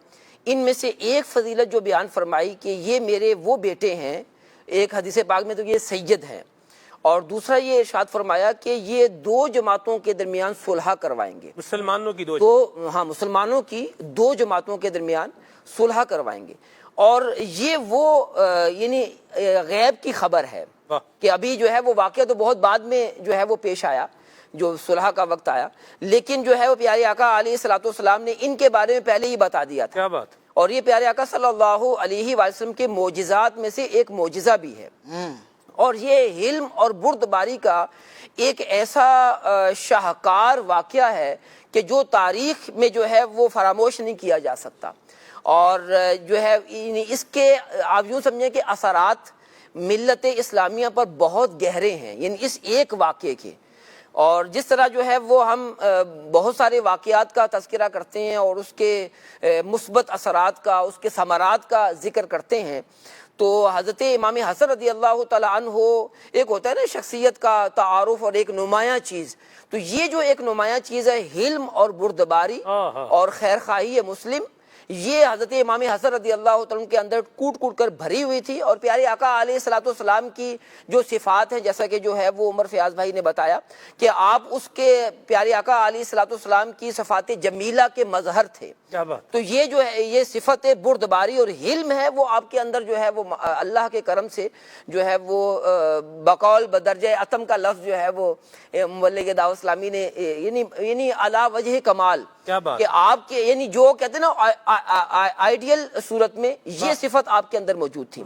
Speaker 6: ان میں سے ایک فضیلت جو بیان فرمائی کہ یہ میرے وہ بیٹے ہیں، ایک حدیث پاک میں تو یہ سید ہیں، اور دوسرا یہ ارشاد فرمایا کہ یہ دو جماعتوں کے درمیان صلح کروائیں گے.
Speaker 2: مسلمانوں کی
Speaker 6: ہاں، مسلمانوں کی دو جماعتوں کے درمیان صلح کروائیں گے. اور یہ وہ یعنی غیب کی خبر ہے کہ ابھی جو ہے وہ واقعہ تو بہت بعد میں جو ہے وہ پیش آیا، جو صلح کا وقت آیا، لیکن جو ہے وہ پیارے آقا علیہ الصلوۃ والسلام نے ان کے بارے میں پہلے ہی بتا دیا تھا.
Speaker 2: کیا بات. اور
Speaker 6: یہ پیارے آقا صلی اللہ علیہ وآلہ وسلم کے معجزات میں سے ایک معجزہ بھی ہے. اور یہ حلم اور بردباری کا ایک ایسا شاہکار واقعہ ہے کہ جو تاریخ میں جو ہے وہ فراموش نہیں کیا جا سکتا. اور جو ہے اس کے آپ یوں سمجھیں کہ اثرات ملت اسلامیہ پر بہت گہرے ہیں، یعنی اس ایک واقعے کے. اور جس طرح جو ہے وہ ہم بہت سارے واقعات کا تذکرہ کرتے ہیں اور اس کے مثبت اثرات کا، اس کے ثمرات کا ذکر کرتے ہیں، تو حضرت امام حسن رضی اللہ تعالیٰ عنہ ایک ہوتا ہے نا شخصیت کا تعارف اور ایک نمایاں چیز، تو یہ جو ایک نمایاں چیز ہے حلم اور بردباری اور خیرخواہی مسلم، یہ حضرت امام حسن رضی اللہ تعالیٰ کے اندر کوٹ کوٹ کر بھری ہوئی تھی. اور پیارے آقا علیہ الصلوۃ والسلام کی جو صفات ہیں، جیسا کہ جو ہے وہ عمر فیاض بھائی نے بتایا کہ آپ اس کے پیارے آقا علیہ الصلوۃ والسلام کی صفات جمیلہ کے مظہر تھے. تو یہ جو ہے یہ صفت بردباری اور حلم ہے وہ آپ کے اندر جو ہے وہ اللہ کے کرم سے جو ہے وہ بقول بدرجہ اتم کا لفظ جو ہے وہ مبلغ دعوت اسلامی نے یعنی علی وجہ کمال کہ آپ کے یعنی جو کہتے ہیں نا آئیڈیل صورت میں یہ صفت آپ کے اندر موجود تھی.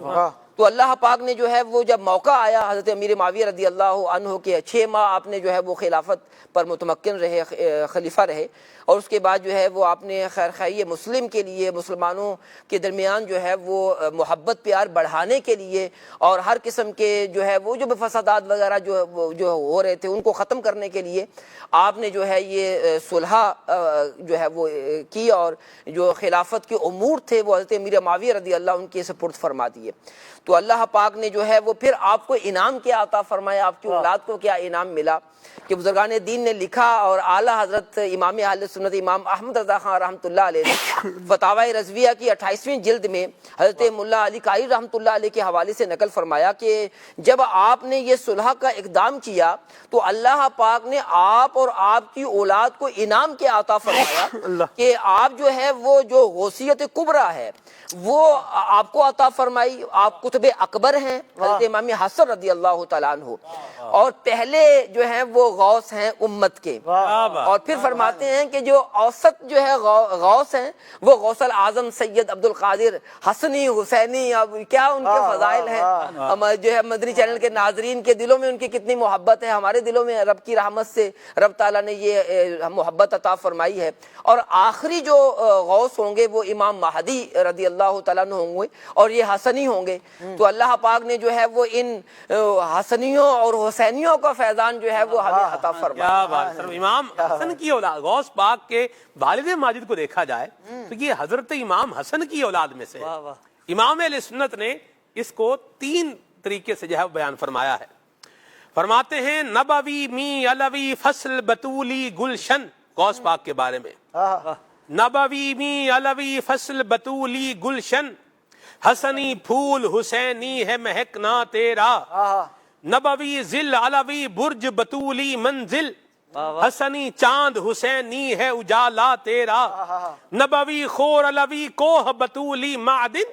Speaker 6: تو اللہ پاک نے جو ہے وہ جب موقع آیا حضرت امیر معاویہ رضی اللہ عنہ کے 6 ماہ آپ نے جو ہے وہ خلافت پر متمکن رہے، خلیفہ رہے، اور اس کے بعد جو ہے وہ آپ نے خیرخواہی مسلم کے لیے، مسلمانوں کے درمیان جو ہے وہ محبت پیار بڑھانے کے لیے اور ہر قسم کے جو ہے وہ جو فسادات وغیرہ جو ہو رہے تھے ان کو ختم کرنے کے لیے آپ نے جو ہے یہ صلح جو ہے وہ کی، اور جو خلافت کے امور تھے وہ حضرت امیر معاویہ رضی اللہ عنہ کے سپرد فرما دیے. تو اللہ پاک نے جو ہے وہ پھر آپ کو انعام کیا عطا فرمایا، آپ کی اولاد کو کیا انعام ملا کہ بزرگان دین نے لکھا، اور اعلیٰ حضرت امام اہل سنت امام احمد رضا خان رحمۃ اللہ علیہ نے فتاوی رضویہ کی 28ویں جلد میں حضرت ملا علی قاری رحمۃ اللہ علیہ کے حوالے سے نقل فرمایا کہ جب آپ نے یہ صلح کا اقدام کیا تو اللہ پاک نے آپ اور آپ کی اولاد کو انعام کیا عطا فرمایا کہ آپ جو ہے وہ جو غوثیت کبریٰ ہے وہ آپ کو عطا فرمائی، آپ کچھ قطب اکبر ہیں حضرت امام حسن رضی اللہ تعالیٰ عنہ، اور پہلے جو ہیں وہ غوث ہیں امت کے، اور پھر فرماتے ہیں کہ جو اوسط جو ہے غوث ہیں وہ غوث الاعظم سید عبد القادر حسنی حسینی، اب کیا ان کے فضائل ہیں، جو ہے مدنی چینل کے ناظرین کے دلوں میں ان کی کتنی محبت ہے، ہمارے دلوں میں رب کی رحمت سے رب تعالیٰ نے یہ محبت عطا فرمائی ہے۔ اور آخری جو غوث ہوں گے وہ امام مہدی رضی اللہ تعالیٰ عنہ ہوں گے، اور یہ حسنی ہوں گے۔ تو اللہ پاک نے جو ہے وہ ان حسنیوں اور حسینیوں کا فیضان جو ہے وہ ہمیں عطا فرمایا۔
Speaker 2: کیا بات ہے، امام حسن کی اولاد، غوث پاک کے والد ماجد کو دیکھا جائے تو یہ حضرت امام حسن کی اولاد میں سے ہے۔ امام اہل سنت نے اس کو 3 طریقے سے جو ہے بیان فرمایا ہے۔ فرماتے ہیں نبوی می علوی فصل بطولی گلشن، غوث پاک کے بارے میں، نبوی می علوی فصل بطولی گلشن، حسنی پھول حسینی ہے مہکنا تیرا، نبوی ذل علوی برج بطولی منزل، حسنی چاند حسینی ہے اجالا تیرا، نبوی خور علوی کوہ بطولی معدن،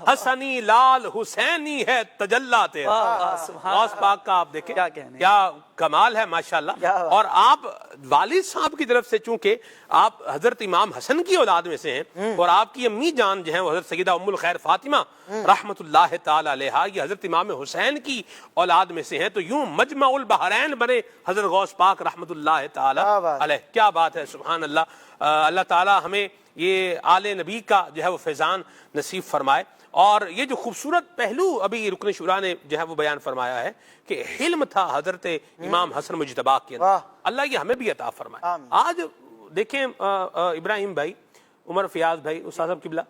Speaker 2: حسنی لال حسینی ہے تجلا تیرا۔ غوث پاک کا آپ دیکھیں کیا کمال ہے ماشاءاللہ۔ اور آپ والد صاحب کی طرف سے چونکہ آپ حضرت امام حسن کی اولاد میں سے ہیں، اور آپ کی امی جان جو ہیں وہ حضرت سیدہ ام الخیر فاطمہ رحمت اللہ تعالی علیہا یہ حضرت امام حسین کی اولاد میں سے ہیں، تو یوں مجمع البحرین بنے حضرت غوث پاک رحمت اللہ تعالی علیہ۔ کیا بات ہے، سبحان اللہ۔ اللہ تعالی ہمیں یہ آل نبی کا جو ہے وہ فیضان نصیب فرمائے۔ اور یہ جو خوبصورت پہلو ابھی رکن شورا نے جو ہے وہ بیان فرمایا ہے کہ حلم تھا حضرت امام حسن مجتبی کے اندر، اللہ یہ ہمیں بھی عطا فرمائے۔ آج دیکھیں ابراہیم بھائی، عمر فیاض بھائی، استاد صاحب قبلہ،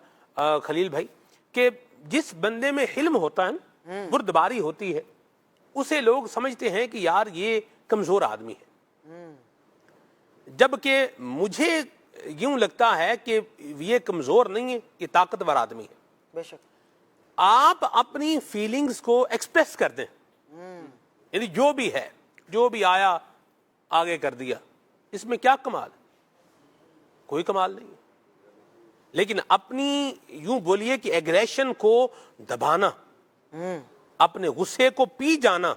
Speaker 2: خلیل بھائی، کہ جس بندے میں حلم ہوتا ہے، بردباری ہوتی ہے، اسے لوگ سمجھتے ہیں کہ یار یہ کمزور آدمی ہے، جبکہ مجھے یوں لگتا ہے کہ یہ کمزور نہیں ہے، یہ طاقتور آدمی ہے۔
Speaker 7: بے شک
Speaker 2: آپ اپنی فیلنگز کو ایکسپریس کر دیں، یعنی جو بھی ہے، جو بھی آیا آگے کر دیا، اس میں کیا کمال ہے؟ کوئی کمال نہیں ہے۔ لیکن اپنی یوں بولیے کہ ایگریشن کو دبانا، اپنے غصے کو پی جانا،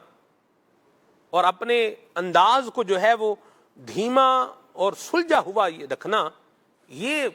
Speaker 2: اور اپنے انداز کو جو ہے وہ دھیما اور سلجھا ہوا رکھنا، یہ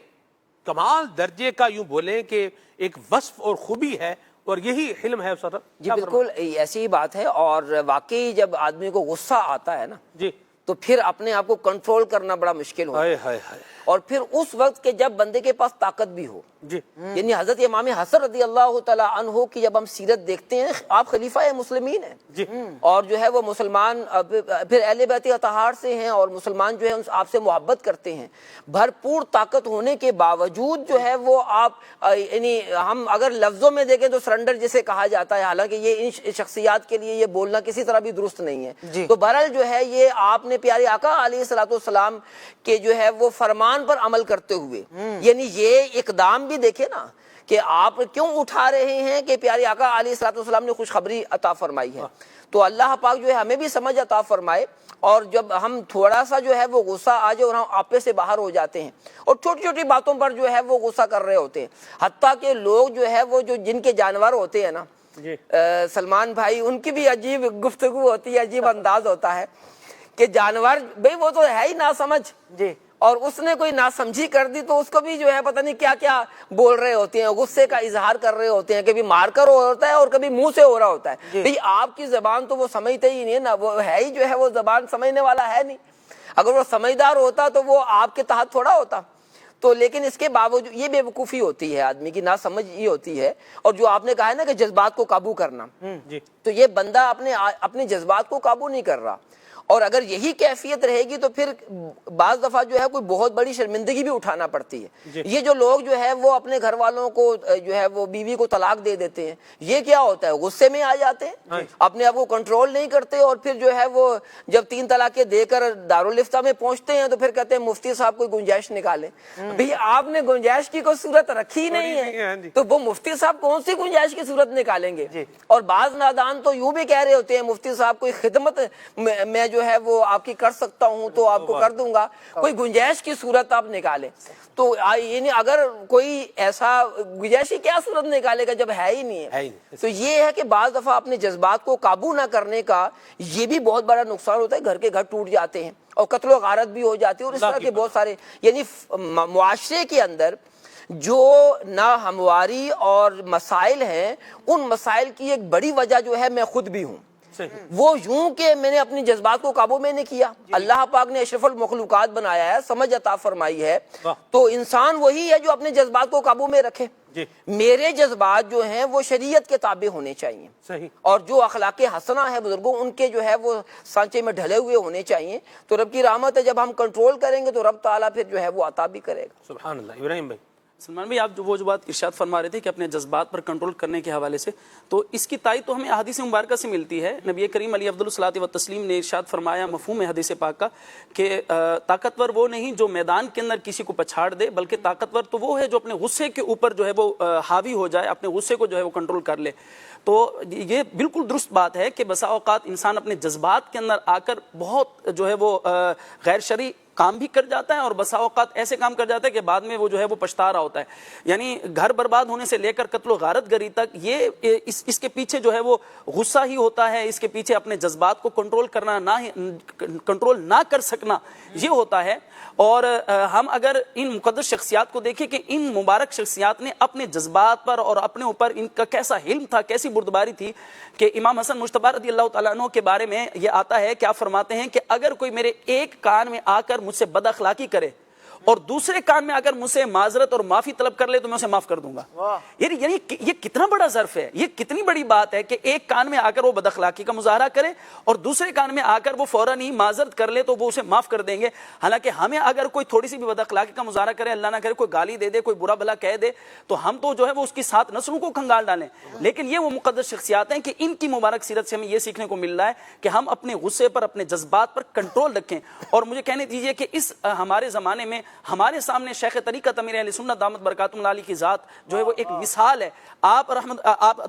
Speaker 2: کمال درجے کا یوں بولیں کہ ایک وصف اور خوبی ہے، اور یہی حلم ہے۔
Speaker 6: جی بالکل ایسی ہی بات ہے، اور واقعی جب آدمی کو غصہ آتا ہے نا
Speaker 2: جی
Speaker 6: تو پھر اپنے آپ کو کنٹرول کرنا بڑا مشکل ہوتا ہے، اور پھر اس وقت کہ جب بندے کے پاس طاقت بھی ہو،
Speaker 2: جی
Speaker 6: یعنی حضرت امام حسن رضی اللہ تعالیٰ عنہ کی جب ہم سیرت دیکھتے ہیں، آپ خلیفہ مسلمین ہیں،
Speaker 2: جی،
Speaker 6: اور جو ہے وہ مسلمان پھر اہل بیت اطہار سے ہیں، اور مسلمان جو ہے آپ سے محبت کرتے ہیں، بھرپور طاقت ہونے کے باوجود جو ہے وہ آپ یعنی ہم اگر لفظوں میں دیکھیں تو سرنڈر جسے کہا جاتا ہے، حالانکہ یہ ان شخصیات کے لیے یہ بولنا کسی طرح بھی درست نہیں ہے۔ تو بہرحال جو ہے یہ آپ نے پیارے آقا علیہ الصلوۃ والسلام کے جو ہے وہ فرمان پر عمل کرتے ہوئے، یعنی یہ اقدام بھی دیکھیں نا کہ آپ کیوں اٹھا رہے ہیں کہ پیارے آقا علیہ الصلوۃ والسلام نے خوشخبری عطا فرمائی ہے۔ تو اللہ پاک جو ہے ہمیں بھی سمجھ عطا فرمائے، اور جب ہم تھوڑا سا جو ہے وہ غصہ آ جائے اور ہم آپے سے باہر ہو جاتے ہیں اور چھوٹی چھوٹی باتوں پر جو ہے وہ غصہ کر رہے ہوتے ہیں، حتیٰ کہ لوگ جو ہے وہ جو جن کے جانور ہوتے ہیں نا، سلمان بھائی، ان کی بھی عجیب گفتگو ہوتی ہے، عجیب انداز ہوتا ہے کہ جانور بھئی وہ تو ہے ہی نا سمجھ، اور اس نے کوئی ناسمجھی کر دی تو اس کو بھی جو ہے پتہ نہیں کیا کیا بول رہے ہوتے ہیں، غصے کا اظہار کر رہے ہوتے ہیں، کبھی مار کر ہوتا ہے اور کبھی منہ سے ہو رہا ہوتا ہے۔ بھئی آپ کی زبان تو وہ سمجھتے ہی نہیں ہے نا، وہ ہے ہی جو ہے وہ زبان سمجھنے والا ہے نہیں، اگر وہ سمجھدار ہوتا تو وہ آپ کے تحت تھوڑا ہوتا۔ تو لیکن اس کے باوجود یہ بے وقوفی ہوتی ہے، آدمی کی ناسمجھ یہ ہوتی ہے، اور جو آپ نے کہا ہے نا کہ جذبات کو قابو کرنا، تو یہ بندہ اپنے جذبات کو قابو نہیں کر رہا، اور اگر یہی کیفیت رہے گی تو پھر بعض دفعہ جو ہے کوئی بہت بڑی شرمندگی بھی اٹھانا پڑتی ہے۔ یہ جو لوگ جو ہے وہ اپنے گھر والوں کو جو ہے وہ بیوی کو طلاق دے دیتے ہیں، یہ کیا ہوتا ہے؟ غصے میں آ جاتے ہیں، اپنے آپ کو کنٹرول نہیں کرتے، اور پھر جو ہے وہ جب 3 طلاقیں دے کر دارالفتہ میں پہنچتے ہیں تو پھر کہتے ہیں مفتی صاحب کوئی گنجائش نکالیں۔ بھئی آپ نے گنجائش کی کوئی صورت رکھی نہیں ہے تو وہ مفتی صاحب کون سی گنجائش کی صورت نکالیں گے؟ اور بعض نادان تو یوں بھی کہہ رہے ہوتے ہیں مفتی صاحب کوئی خدمت میں جو جو ہے وہ آپ کی کر سکتا ہوں تو آپ کو کر دوں گا، کوئی گنجائش کی صورت آپ نکالیں. تو یعنی اگر کوئی ایسا گنجائش کیا صورت نکالے گا جب ہے ہی نہیں ہے. تو یہ ہے کہ بعض دفعہ اپنے جذبات کو قابو نہ کرنے کا یہ بھی بہت بڑا نقصان ہوتا ہے. گھر کے گھر ٹوٹ جاتے ہیں اور قتل و غارت بھی ہو جاتی ہے، اور اس طرح کے بہت سارے یعنی معاشرے کے اندر جو ناہمواری اور مسائل ہیں، ان مسائل کی ایک بڑی وجہ جو ہے میں خود بھی ہوں. وہ یوں کہ میں نے اپنی جذبات کو قابو میں نے کیا. اللہ پاک نے اشرف المخلوقات بنایا ہے، سمجھ عطا فرمائی ہے، تو انسان وہی ہے جو اپنے جذبات کو قابو میں رکھے. میرے جذبات جو ہیں وہ شریعت کے تابع ہونے چاہیے، اور جو اخلاق حسنہ ہے بزرگوں ان کے جو ہے وہ سانچے میں ڈھلے ہوئے ہونے چاہیے. تو رب کی رحمت ہے، جب ہم کنٹرول کریں گے تو رب تعالیٰ پھر جو ہے وہ عطا بھی کرے گا.
Speaker 2: سبحان اللہ. ابراہیم بھائی.
Speaker 1: سلمان بھائی، آپ وہ جو بات ارشاد فرما رہے تھے کہ اپنے جذبات پر کنٹرول کرنے کے حوالے سے، تو اس کی تائید تو ہمیں احادیث مبارکہ سے ملتی ہے. نبی کریم علیہ افضل الصلاۃ والتسلیم نے ارشاد فرمایا مفہوم حدیث پاک کا کہ طاقتور وہ نہیں جو میدان کے اندر کسی کو پچھاڑ دے، بلکہ طاقتور تو وہ ہے جو اپنے غصے کے اوپر جو ہے وہ حاوی ہو جائے، اپنے غصے کو جو ہے وہ کنٹرول کر لے. تو یہ بالکل درست بات ہے کہ بسا اوقات انسان اپنے جذبات کے اندر آ کر بہت جو ہے وہ غیر شرعی کام بھی کر جاتا ہے، اور بسا اوقات ایسے کام کر جاتا ہے کہ بعد میں وہ جو ہے وہ پچھتا رہا ہوتا ہے. یعنی گھر برباد ہونے سے لے کر قتل و غارت گری تک یہ اس کے پیچھے جو ہے وہ غصہ ہی ہوتا ہے، اس کے پیچھے اپنے جذبات کو کنٹرول نہ کر سکنا یہ ہوتا ہے. اور ہم اگر ان مقدس شخصیات کو دیکھیں کہ ان مبارک شخصیات نے اپنے جذبات پر اور اپنے اوپر ان کا کیسا حلم تھا، کیسی بردباری تھی، کہ امام حسن مجتبی رضی اللہ تعالیٰ عنہ کے بارے میں یہ آتا ہے، کیا فرماتے ہیں کہ اگر کوئی میرے ایک کان میں آ کر مجھ سے بد اخلاقی کرے اور دوسرے کان میں اگر مجھ سے معذرت اور معافی طلب کر لے تو میں اسے معاف کر دوں گا. یعنی یہ کتنا بڑا ظرف ہے، یہ کتنی بڑی بات ہے کہ ایک کان میں آ کر وہ بد اخلاقی کا مظاہرہ کرے اور دوسرے کان میں آ کر وہ فوراً ہی معذرت کر لے تو وہ اسے معاف کر دیں گے. حالانکہ ہمیں اگر کوئی تھوڑی سی بھی بد اخلاقی کا مظاہرہ کرے، اللہ نہ کرے کوئی گالی دے دے، کوئی برا بھلا کہہ دے، تو ہم تو جو ہے وہ اس کی 7 نسلوں کو کھنگال ڈالیں. لیکن یہ وہ مقدس شخصیات ہیں کہ ان کی مبارک سیرت سے ہمیں یہ سیکھنے کو مل رہا ہے کہ ہم اپنے غصے پر، اپنے جذبات پر کنٹرول رکھیں. اور مجھے کہنے دیجیے کہ اس ہمارے زمانے میں ہمارے سامنے شیخ طریقت امیر اہل سنت دامت برکاتہم اللہ علیہ کی ذات جو ہے وہ ایک مثال ہے. آپ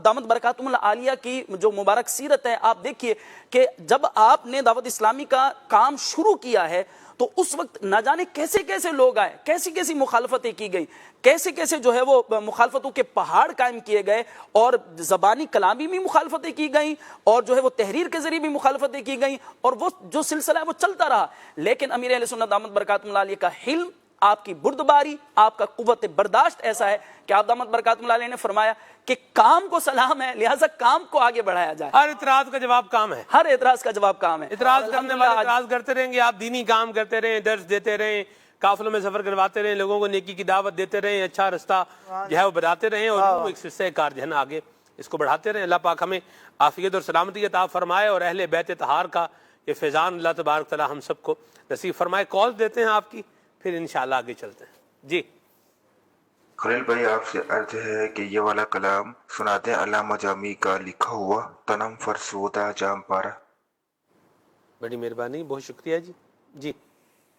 Speaker 1: دامت برکاتہم اللہ عالیہ کی جو مبارک سیرت ہے، آپ دیکھیے کہ جب آپ نے دعوت اسلامی کا کام شروع کیا ہے تو اس وقت نہ جانے کیسے کیسے لوگ آئے، کیسی کیسی مخالفتیں کی گئی، کیسے کیسے جو ہے وہ مخالفتوں کے پہاڑ قائم کیے گئے، اور زبانی کلامی بھی مخالفتیں کی گئیں، اور جو ہے وہ تحریر کے ذریعے بھی مخالفتیں کی گئیں، اور وہ جو سلسلہ ہے وہ چلتا رہا. لیکن امیر اہل سنت دامت برکاتہم اللہ علیہ کا حلم، آپ کی بردباری، آپ کا قوت برداشت ایسا ہے کہ آپ دامت برکاتہم اللہ علیہ نے فرمایا کہ کام کو سلام ہے، لہٰذا کام کو آگے بڑھایا جائے.
Speaker 2: ہر اعتراض کا جواب کام ہے،
Speaker 1: ہر اعتراض کا جواب کام ہے.
Speaker 2: اعتراض کرنے والے اعتراض کرتے رہیں گے، آپ دینی کام کرتے رہیں، درس دیتے رہیں، قافلوں میں سفر کرواتے رہیں، لوگوں کو نیکی کی دعوت دیتے رہیں، اچھا رستہ جو ہے وہ بتاتے رہیں، اور ایک سلسلہ کار جو ہے نا آگے اس کو بڑھاتے رہیں. اللہ پاک ہمیں عافیت اور سلامتی عطا فرمائے، اور اہل بیت طہار کا یہ فیضان اللہ تبارک تعالی ہم سب کو نصیب فرمائے. کال دیتے ہیں آپ کی، پھر انشاءاللہ آگے چلتے ہیں. جی
Speaker 8: خلیل بھائی، آپ سے عرض ہے کہ یہ والا کلام سنا دیں، علامہ جامی کا لکھا ہوا، تنم فرسودہ جام پارا.
Speaker 2: بڑی مہربانی، بہت شکریہ جی. جی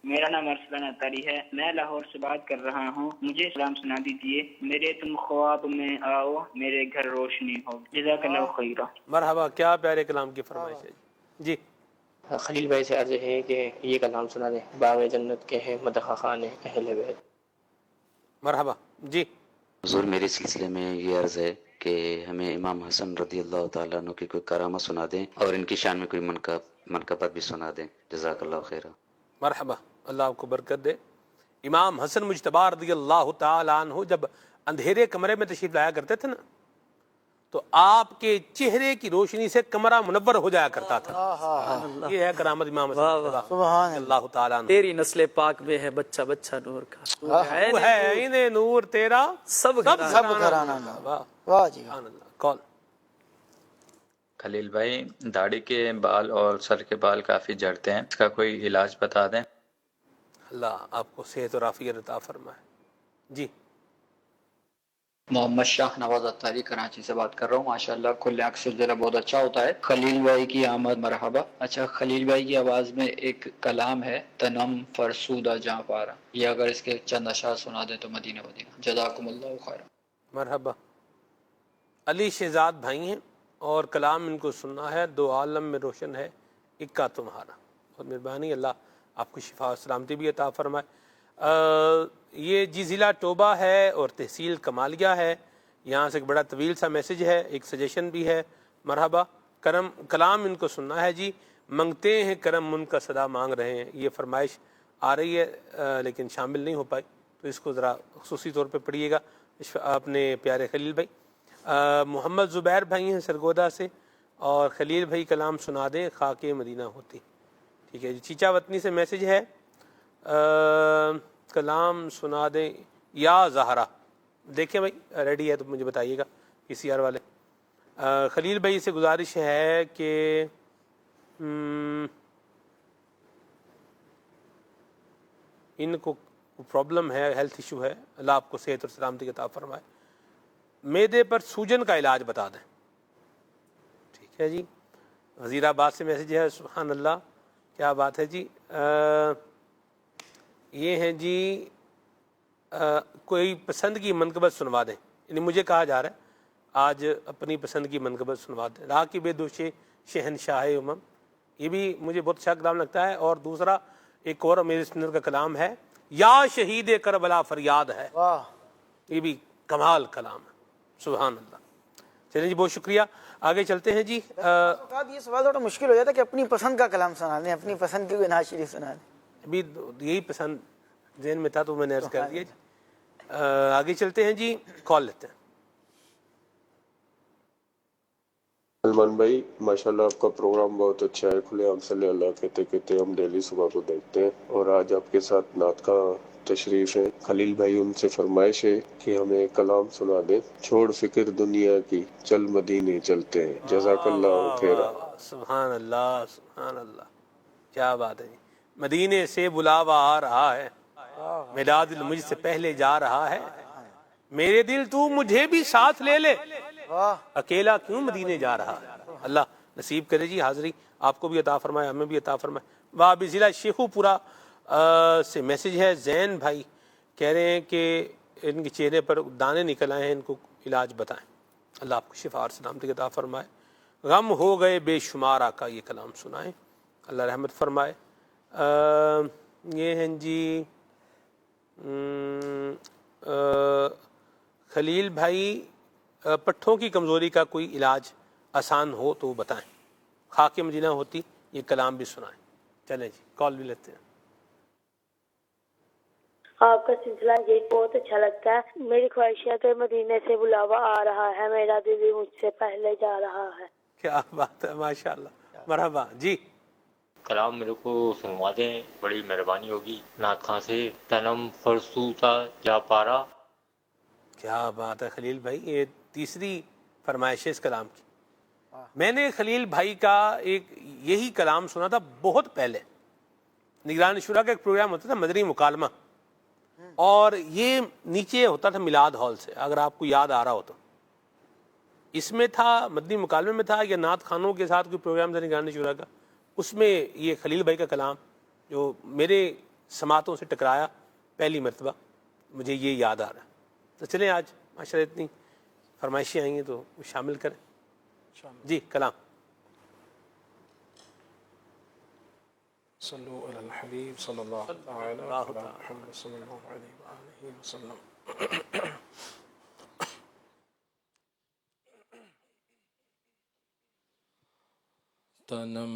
Speaker 9: میرا نام ارسلان اطاری ہے، میں لاہور سے بات کر رہا ہوں. مجھے سلام سنا دیجیے. میرے تم خواب میں آؤ، میرے گھر روشنی ہو. جزاک اللہ خیرہ.
Speaker 2: مرحبا، کیا پیارے کلام کی فرمائش ہے جی.
Speaker 10: خلیل بھائی سے عرض ہے کہ یہ کلام سنا دیں، باغ جنت کے ہیں مدح خان اہل بیت.
Speaker 2: مرحبا جی.
Speaker 11: حضور، میرے سلسلے میں یہ عرض ہے کہ ہمیں امام حسن رضی اللہ تعالیٰ عنہ کی کوئی کرامہ سنا دیں، اور ان کی شان میں کوئی منقبت بھی سنا دیں. جزاک اللہ خیرہ.
Speaker 2: مرحبا، اللہ آپ کو برکت دے. امام حسن مجتبی رضی اللہ تعالیٰ عنہ جب اندھیرے کمرے میں تشریف لایا کرتے تھے نا، تو آپ کے چہرے کی روشنی سے کمرہ منور ہو جایا کرتا تھا. یہ ہے کرامت امام حسن اللہ تعالیٰ عنہ.
Speaker 1: تیری نسل پاک میں ہے بچہ بچہ نور کا،
Speaker 2: تو ہے انہیں نور تیرا
Speaker 1: سب
Speaker 7: گھرانہ. واہ جی.
Speaker 2: کال.
Speaker 12: خلیل بھائی، داڑھی کے بال اور سر کے بال کافی جھڑتے ہیں، اس کا کوئی علاج بتا دیں.
Speaker 2: اللہ آپ کو صحت اور عافیت عطا فرمائے. جی
Speaker 10: محمد شاہ نواز اتاری کراچی سے بات کر رہا ہوں. ماشاءاللہ کل عکس ذرا بہت اچھا ہوتا ہے. خلیل بھائی کی آمد مرحبا. اچھا، خلیل بھائی کی آواز میں ایک کلام ہے، تنم فرسودہ جاں پارا. یہ اگر اس کے چند اشعار سنا دیں تو مدینہ مدینہ. جزاکم اللہ خیر.
Speaker 2: مرحبا. علی شہزاد بھائی ہیں اور کلام ان کو سننا ہے. دو عالم میں روشن ہے اکا تمہارا. بہت مہربانی، اللہ آپ کو شفا و سلامتی بھی عطا فرمائے۔ یہ جی ضلع ٹوبہ ہے اور تحصیل کمالیہ ہے، یہاں سے ایک بڑا طویل سا میسج ہے، ایک سجیشن بھی ہے۔ مرحبا، کلام ان کو سننا ہے جی، منگتے ہیں کرم ان کا صدا مانگ رہے ہیں، یہ فرمائش آ رہی ہے لیکن شامل نہیں ہو پائی، تو اس کو ذرا خصوصی طور پہ پڑھیے گا اپنے پیارے خلیل بھائی۔ محمد زبیر بھائی ہیں سرگودا سے، اور خلیل بھائی کلام سنا دیں خاک مدینہ ہوتی۔ ٹھیک ہے جی، چیچا وطنی سے میسج ہے، کلام سنا دیں یا زہرا۔ دیکھیں بھائی ریڈی ہے تو مجھے بتائیے گا پی سی آر والے۔ خلیل بھائی سے گزارش ہے کہ ان کو پرابلم ہے، ہیلتھ ایشو ہے، اللہ آپ کو صحت اور سلامتی عطا فرمائے۔ معدے پر سوجن کا علاج بتا دیں۔ ٹھیک ہے جی، وزیر آباد سے میسج ہے، سبحان اللہ، کیا بات ہے جی۔ یہ ہیں جی، کوئی پسند کی منقبت سنوا دیں، یعنی مجھے کہا جا رہا ہے آج اپنی پسند کی منقبت سنوا دیں۔ راکب دوش شہنشاہ امم، یہ بھی مجھے بہت اچھا کلام لگتا ہے۔ اور دوسرا ایک اور میرے سنر کا کلام ہے، یا شہید کربلا فریاد ہے، یہ بھی کمال کلام ہے، سبحان اللہ۔ چلیں جی، بہت شکریہ، آگے چلتے ہیں جی۔
Speaker 7: یہ سوال تھوڑا مشکل ہو جاتا ہے کہ اپنی پسند کا کلام سنا دیں، اپنی پسند کی کوئی نعت شریف سنا دیں۔
Speaker 2: ابھی یہی پسند ذہن میں تھا تو میں نے عرض کر دیا جی۔ آگے چلتے ہیں جی، کال لیتے ہیں۔
Speaker 13: سلمان بھائی ماشاءاللہ آپ کا پروگرام بہت اچھا ہے، کھلے عام صلی اللہ کہتے کہتے ہم ڈیلی صبح کو دیکھتے ہیں، اور آج آپ کے ساتھ نعت کا تشریف ہے۔ خلیل بھائی ان سے فرمائش ہے کہ ہمیں کلام سنا دیں، چھوڑ فکر دنیا کی چل مدینے چلتے ہیں، جزاک اللہ خیرا۔
Speaker 2: سبحان اللہ، سبحان اللہ، کیا بات ہے جی۔ مدینے سے بلاوا آ رہا ہے، میرا دل مجھ سے پہلے جا رہا ہے، میرے دل تو مجھے بھی ساتھ لے لے، اکیلا کیوں مدینے جا رہا ہے۔ اللہ نصیب کرے جی، حاضری آپ کو بھی عطا فرمائے، ہمیں بھی عطا فرمائے۔ وہابی ضلع شیخو پورہ سے میسج ہے، زین بھائی کہہ رہے ہیں کہ ان کے چہرے پر دانے نکل آئے ہیں، ان کو علاج بتائیں، اللہ آپ کو شفا اور سلامتی عطا فرمائے۔ غم ہو گئے بے شمار آقا، یہ کلام سنائیں، اللہ رحمت فرمائے۔ یہ ہیں جی خلیل بھائی، پٹھوں کی کمزوری کا کوئی علاج آسان ہو تو بتائیں، خاک مدینہ ہوتی، یہ کلام بھی سنائیں۔ چلیں جی، کال بھی لیتے ہیں۔
Speaker 14: آپ کا سلسلہ یہ بہت اچھا لگتا ہے، میری خواہش ہے کہ مدینے سے بلاوا آ رہا ہے، میرا دل بھی مجھ سے پہلے جا رہا ہے۔
Speaker 2: کیا بات ہے، ماشاءاللہ، مرحبا جی۔
Speaker 15: کلام میرے کو سنوا دیں، بڑی مہربانی ہوگی۔ نعت خاں سے تنم فرسوتا جا پارا۔
Speaker 2: کیا بات ہے خلیل بھائی، یہ تیسری فرمائش ہے اس کلام کی۔ میں نے خلیل بھائی کا ایک یہی کلام سنا تھا بہت پہلے، نگران شورا کا ایک پروگرام ہوتا تھا مدنی مکالمہ، اور یہ نیچے ہوتا تھا میلاد ہال سے، اگر آپ کو یاد آ رہا ہو تو۔ اس میں تھا، مدنی مکالمے میں تھا، یا نعت خانوں کے ساتھ کوئی پروگرام تھا نگران شورا کا، اس میں یہ خلیل بھائی کا کلام جو میرے سماعتوں سے ٹکرایا پہلی مرتبہ، مجھے یہ یاد آ رہا ہے۔ تو چلیں آج ماشاءاللہ اتنی فرمائشیں آئی ہیں تو شامل کریں جی کلام۔
Speaker 5: صلو علی الحبیب صلی اللہ علیہ محمد صلی اللہ علیہ وآلہ وسلم۔ تنم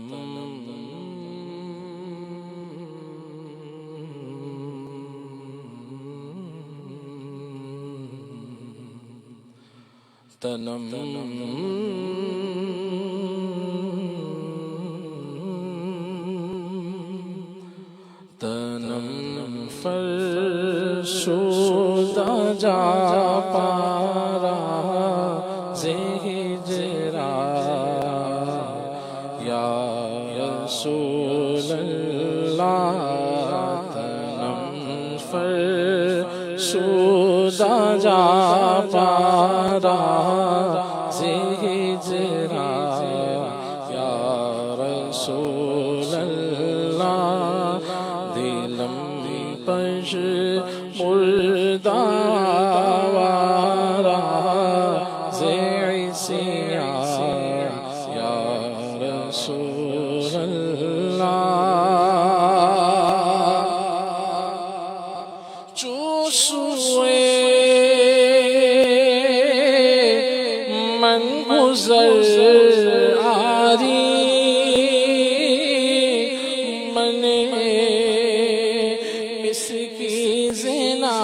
Speaker 5: فرسودہ جا پارا زہجرا یا رسول اللہ، تنم فرسودہ جا پارا زہجرا یا رسول اللہ، دلم پش مردہ وارا زیسیا یا رسول اللہ، سوئے من گزر آری من اس کی زنا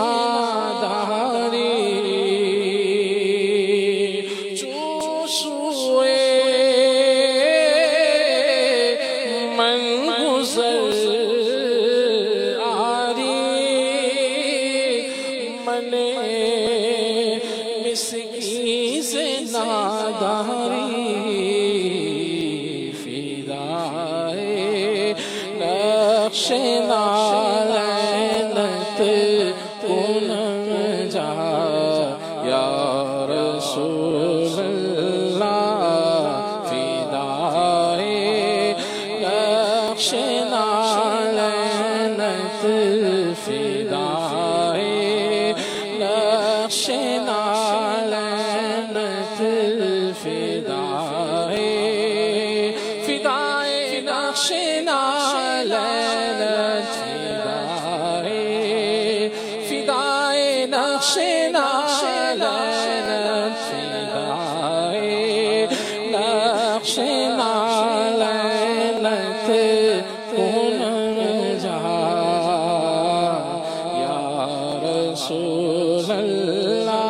Speaker 5: داری چو سوئے من گزر آری من اس کی زنا داری فدائے نقش نالینت کنم جا یا رسول اللہ فدائے نقش نالینت فدائے نقش نالینت فدائے فدائے نقش نالینت فدائے فدائے نقش نالینت فدائے نقش نالینت کنم جا یا رسول اللہ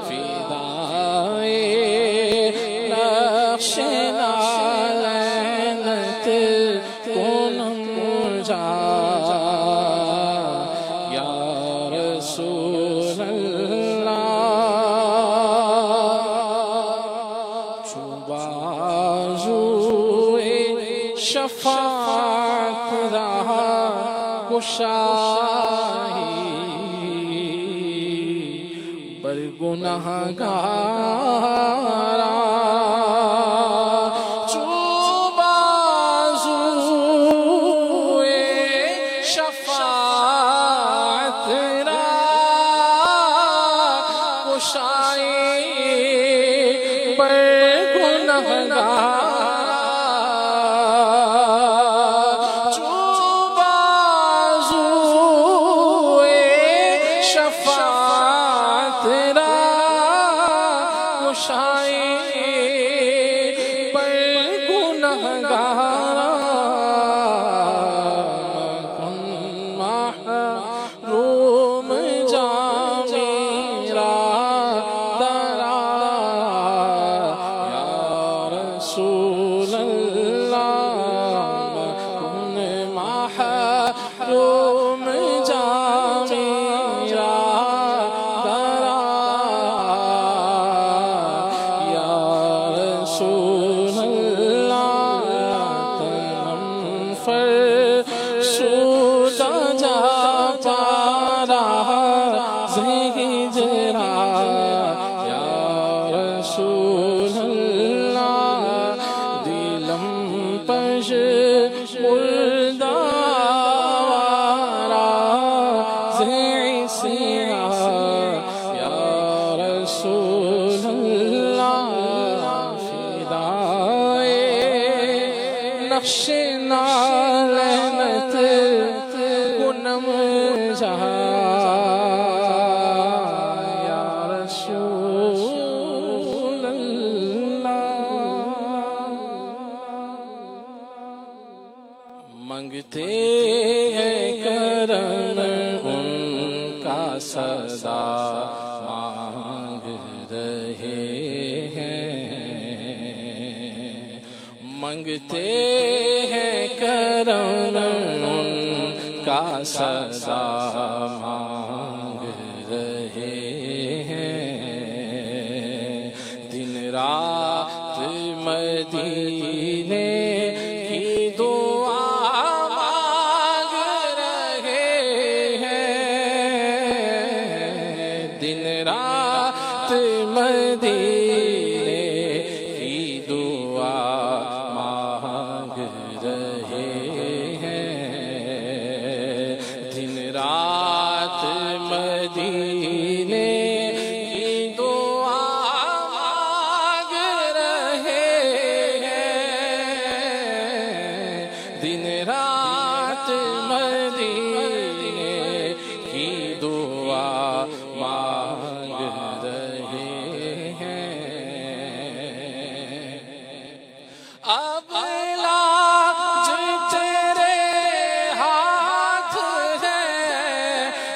Speaker 5: فدائے نقش نالینت کنم جا یا رسول اللہ چو بازوئے شفاعت رہا گشائی بر گنہگارا چو بازوئے شفاعت رہا گشائی بر گنہگارا رسول اللہ کن محروم جامیرا درا یا رسول اللہ تنم فرسود جا پارا زہی جرا یا رسول اللہ دلم پش مردارا زہی سیا یا رسول اللہ فدائے نقش نالینت کنم جا یا رسول اللہ منگتے ہیں کرم ان کا صدا مانگ رہے ہیں منگتے ہیں کرم ان کا صدا مانگ رہے ہیں دن رات مدینے کی دعا مانگ رہے ہیں دن رات مدینے کی دعا مانگ رہے ہیں دن رات مدینے کی دعا مانگ رہے ہیں دن رات مدینے کی دعا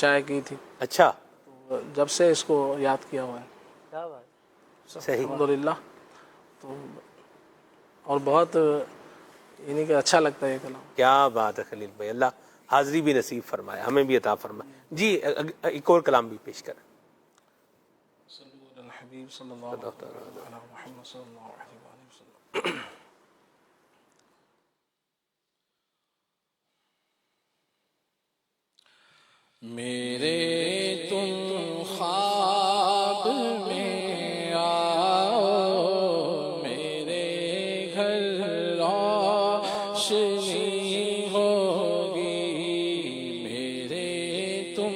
Speaker 5: شائع کی تھی.
Speaker 2: اچھا,
Speaker 5: تو جب سے اس کو یاد کیا ہوا ہے.
Speaker 1: کیا بات.
Speaker 2: صحیح,
Speaker 5: الحمدللہ. تو اور بہت یعنی کہ اچھا لگتا ہے یہ کلام.
Speaker 2: کیا بات ہے خلیل بھائی, اللہ حاضری بھی نصیب فرمائے, ہمیں بھی عطا فرمائے. جی ایک اور کلام بھی پیش کریں.
Speaker 5: حبیب صلی اللہ علیہ محمد صلی اللہ علیہ وسلم. میرے تم خواب میں آؤ, میرے گھر روشنی ہوگی. میرے تم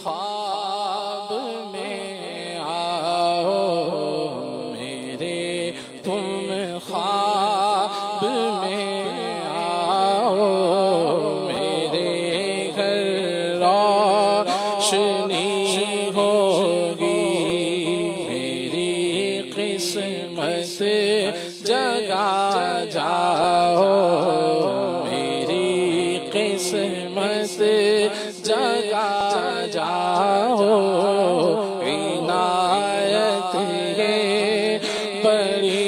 Speaker 5: خواب میں آؤ, میرے تم خواب میں آؤ, میرے گھر روشنی ہوگی. میری قسمت جگا جاؤ, میری قسمت جگا جاؤ. عنایت یہ بڑی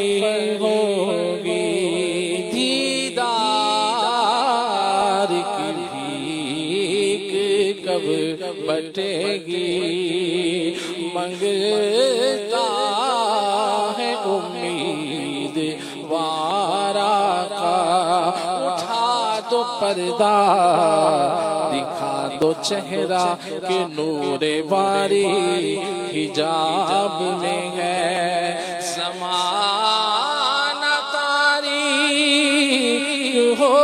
Speaker 5: ہوگی, دیدار کی بھیک کب بٹے گی. منگتا ہے امید وارا کا, اٹھا دو پردہ دکھا دو چہرہ کہ نور باری حجاب میں ہے. زمانہ تاریک ہو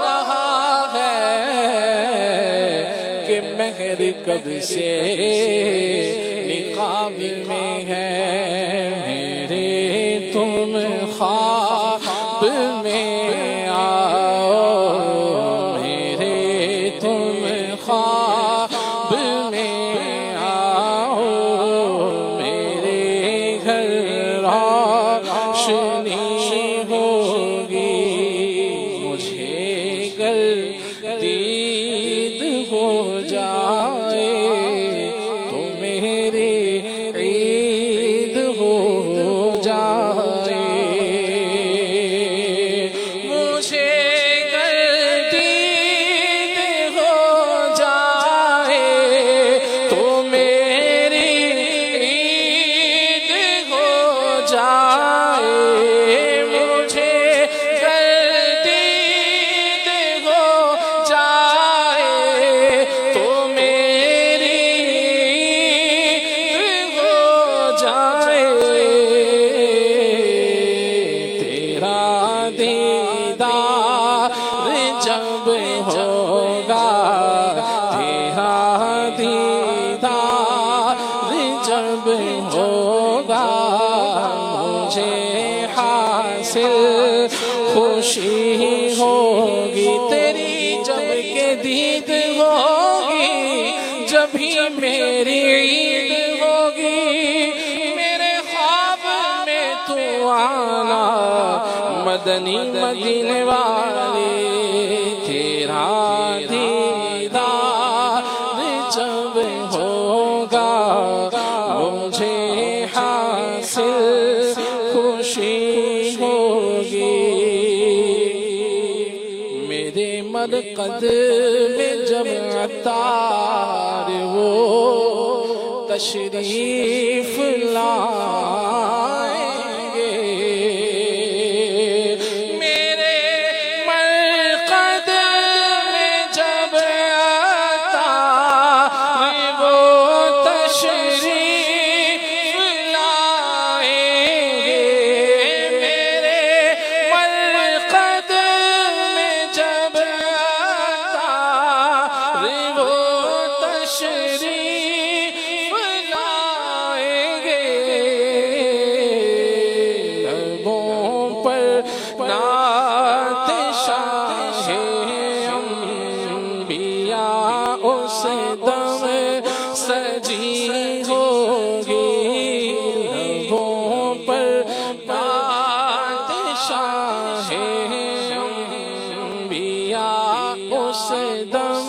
Speaker 5: رہا ہے کہ مہر کب سے نقاب میں ہے. میرے تم خواب میں آؤ, میرے تم خواب میں آؤ, میرے گھر روشنی ہوگی. مجھے گر دید ہو جائے تو میری عید ہو جائے. مجھے گر دید ہو جائے تو میری عید ہو جائے. مجھے گر دید ہو جائے تو میری عید ہو جائے. تیرا دیدار جب ہوگا, تیرا دیدار جب ہوگا, مجھے حاصل خوشی ہوگی. تیری جب کے دید ہوگی, جبھی میری عید ہوگی. میرے خواب میں تو آنا مدنی مدینے والی. تیرا دیدار جب ہوگا, مجھے حاصل خوشی ہوگی. میرے مرقد میں جب عطار وہ تشریف لائیں گے, میرے مرقد میں جب عطار وہ تشریف لائیں گے. میرے مرقد میں جب عطار وہ تشریف لائیں گے. لبوں پر نعت شاہ انبیاء اس دم سجی ہوگی. لبوں پر نعت شاہ انبیاء اس دم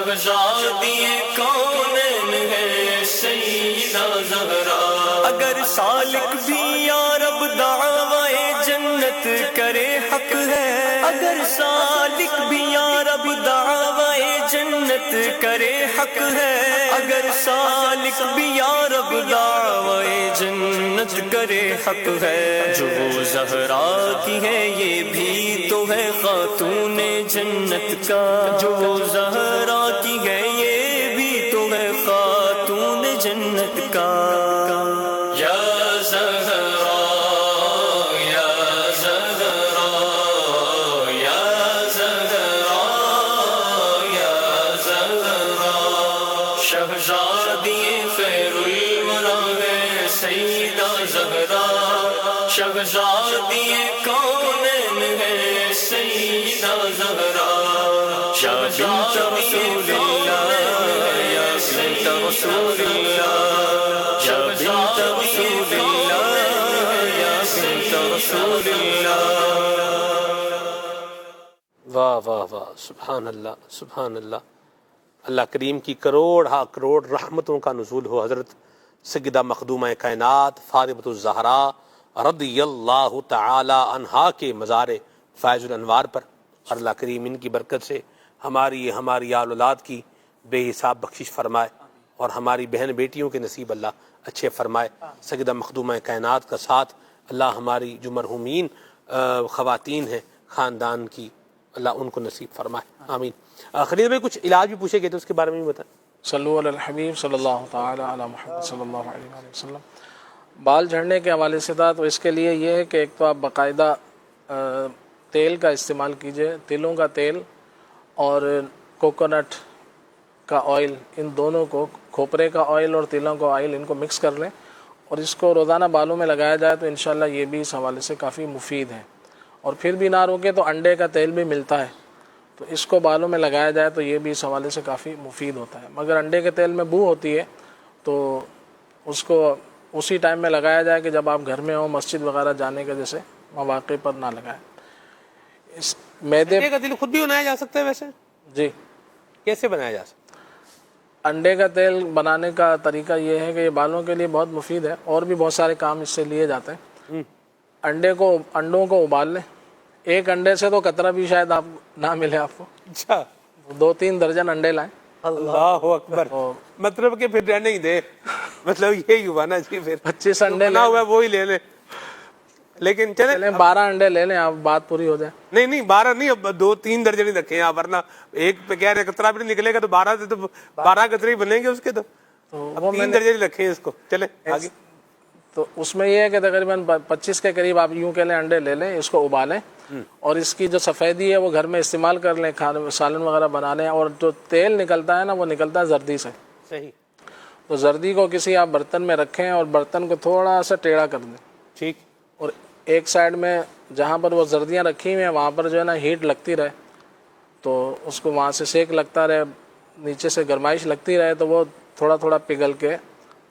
Speaker 16: شہزادی کونین ہے سیدہ زہرا اگر سالک بھی یا رب دعوی جنت کرے حق ہے اگر سالک بھی یا رب دعوی جنت کرے حق ہے اگر سالک بھی یا رب دعوی جنت کرے حق ہے جو وہ زہرا کی ہے یہ بھی تو ہے خاتون جنت کا جو وہ زہرا کی ہے یہ بھی تو ہے خاتون جنت کا یا زہرا یا زہرا یا زہرا یا زہرا شہزادی خیر الورا ہے سیدہ زہرا شہزادی کونین ہے سیدہ زہرا یا بنت رسول اللہ یا بنت رسول اللہ یا بنت رسول اللہ یا بنت رسول اللہ
Speaker 2: واہ واہ واہ، سبحان اللہ سبحان اللہ۔ اللہ کریم کی کروڑ ہا کروڑ رحمتوں کا نزول ہو حضرت سیدہ مخدومہ کائنات فاطمۃ الزہراء رضی اللہ تعالی عنہا کے مزار فیض الانوار پر، اور اللہ کریم ان کی برکت سے ہماری آل اولاد کی بے حساب بخشش فرمائے اور ہماری بہن بیٹیوں کے نصیب اللہ اچھے فرمائے۔ سیدہ مخدومہ کائنات کا ساتھ اللہ ہماری جو مرحومین خواتین ہیں خاندان کی، اللہ ان کو نصیب فرمائے، آمین۔ خلیل بھائی کچھ علاج بھی پوچھے گئے تھے، اس کے بارے میں بھی بتائیں۔
Speaker 5: صلو علی الحبیب صلی اللہ تعالی علی محمد صلی اللہ علیہ وآلہ وسلم۔ بال جھڑنے کے حوالے سے تھا تو اس کے لیے یہ ہے کہ ایک تو آپ باقاعدہ تیل کا استعمال کیجئے، تلوں کا تیل اور کوکونٹ کا آئل، ان دونوں کو، کھوپرے کا آئل اور تلوں کا آئل، ان کو مکس کر لیں اور اس کو روزانہ بالوں میں لگایا جائے تو انشاءاللہ یہ بھی اس حوالے سے کافی مفید ہے۔ اور پھر بھی نہ روکے تو انڈے کا تیل بھی ملتا ہے، تو اس کو بالوں میں لگایا جائے تو یہ بھی اس حوالے سے کافی مفید ہوتا ہے۔ مگر انڈے کے تیل میں بو ہوتی ہے تو اس کو اسی ٹائم میں لگایا جائے کہ جب آپ گھر میں ہوں، مسجد وغیرہ جانے کے جیسے مواقع پر نہ لگائیں۔ اس میدے
Speaker 2: کا تیل خود بھی بنایا جا سکتا ہے ویسے؟
Speaker 5: جی۔
Speaker 2: کیسے بنایا جا سکتا ہے؟
Speaker 5: انڈے کا تیل بنانے کا طریقہ یہ ہے کہ یہ بالوں کے لیے بہت مفید ہے، اور بھی بہت سارے کام اس سے لیے جاتے ہیں۔ انڈوں کو ابال لیں، ایک انڈے سے تو قطرہ بھی شاید آپ نہ ملے آپ کو،
Speaker 2: اچھا
Speaker 5: 2-3 درجن انڈے لائیں۔
Speaker 2: اللہ اکبر، مطلب کہ پھر رہنے ہی دے، مطلب یہی ہوا نا جی، پھر
Speaker 5: 25 انڈے
Speaker 2: بنا ہوا ہے وہی لے لیں، لیکن چلیں
Speaker 5: 12 انڈے لے لیں آپ، بات پوری ہو جائے۔
Speaker 2: نہیں 12 نہیں، اب 2-3 درجن ہی رکھیں آپ، ورنہ ایک پہ کہہ رہے قطرہ بھی نہیں نکلے گا تو 12 سے تو 12 قطرے ہی بنیں گے اس کے، تو 3 درجن ہی رکھیں اس کو۔ چلیں آگے۔
Speaker 5: تو اس میں یہ ہے کہ تقریباً 25 کے قریب آپ یوں کہ لیں انڈے لے لیں، اس کو ابالیں اور اس کی جو سفیدی ہے وہ گھر میں استعمال کر لیں، کھانے سالن وغیرہ بنا لیں۔ اور جو تیل نکلتا ہے نا وہ نکلتا ہے زردی سے،
Speaker 2: صحیح،
Speaker 5: تو زردی کو کسی آپ برتن میں رکھیں اور برتن کو تھوڑا سا ٹیڑھا کر دیں،
Speaker 2: ٹھیک،
Speaker 5: اور ایک سائڈ میں جہاں پر وہ زردیاں رکھی ہوئی ہیں وہاں پر جو ہے نا ہیٹ لگتی رہے، تو اس کو وہاں سے سیک لگتا رہے، نیچے سے گرمائش لگتی رہے، تو وہ تھوڑا تھوڑا پگھل کے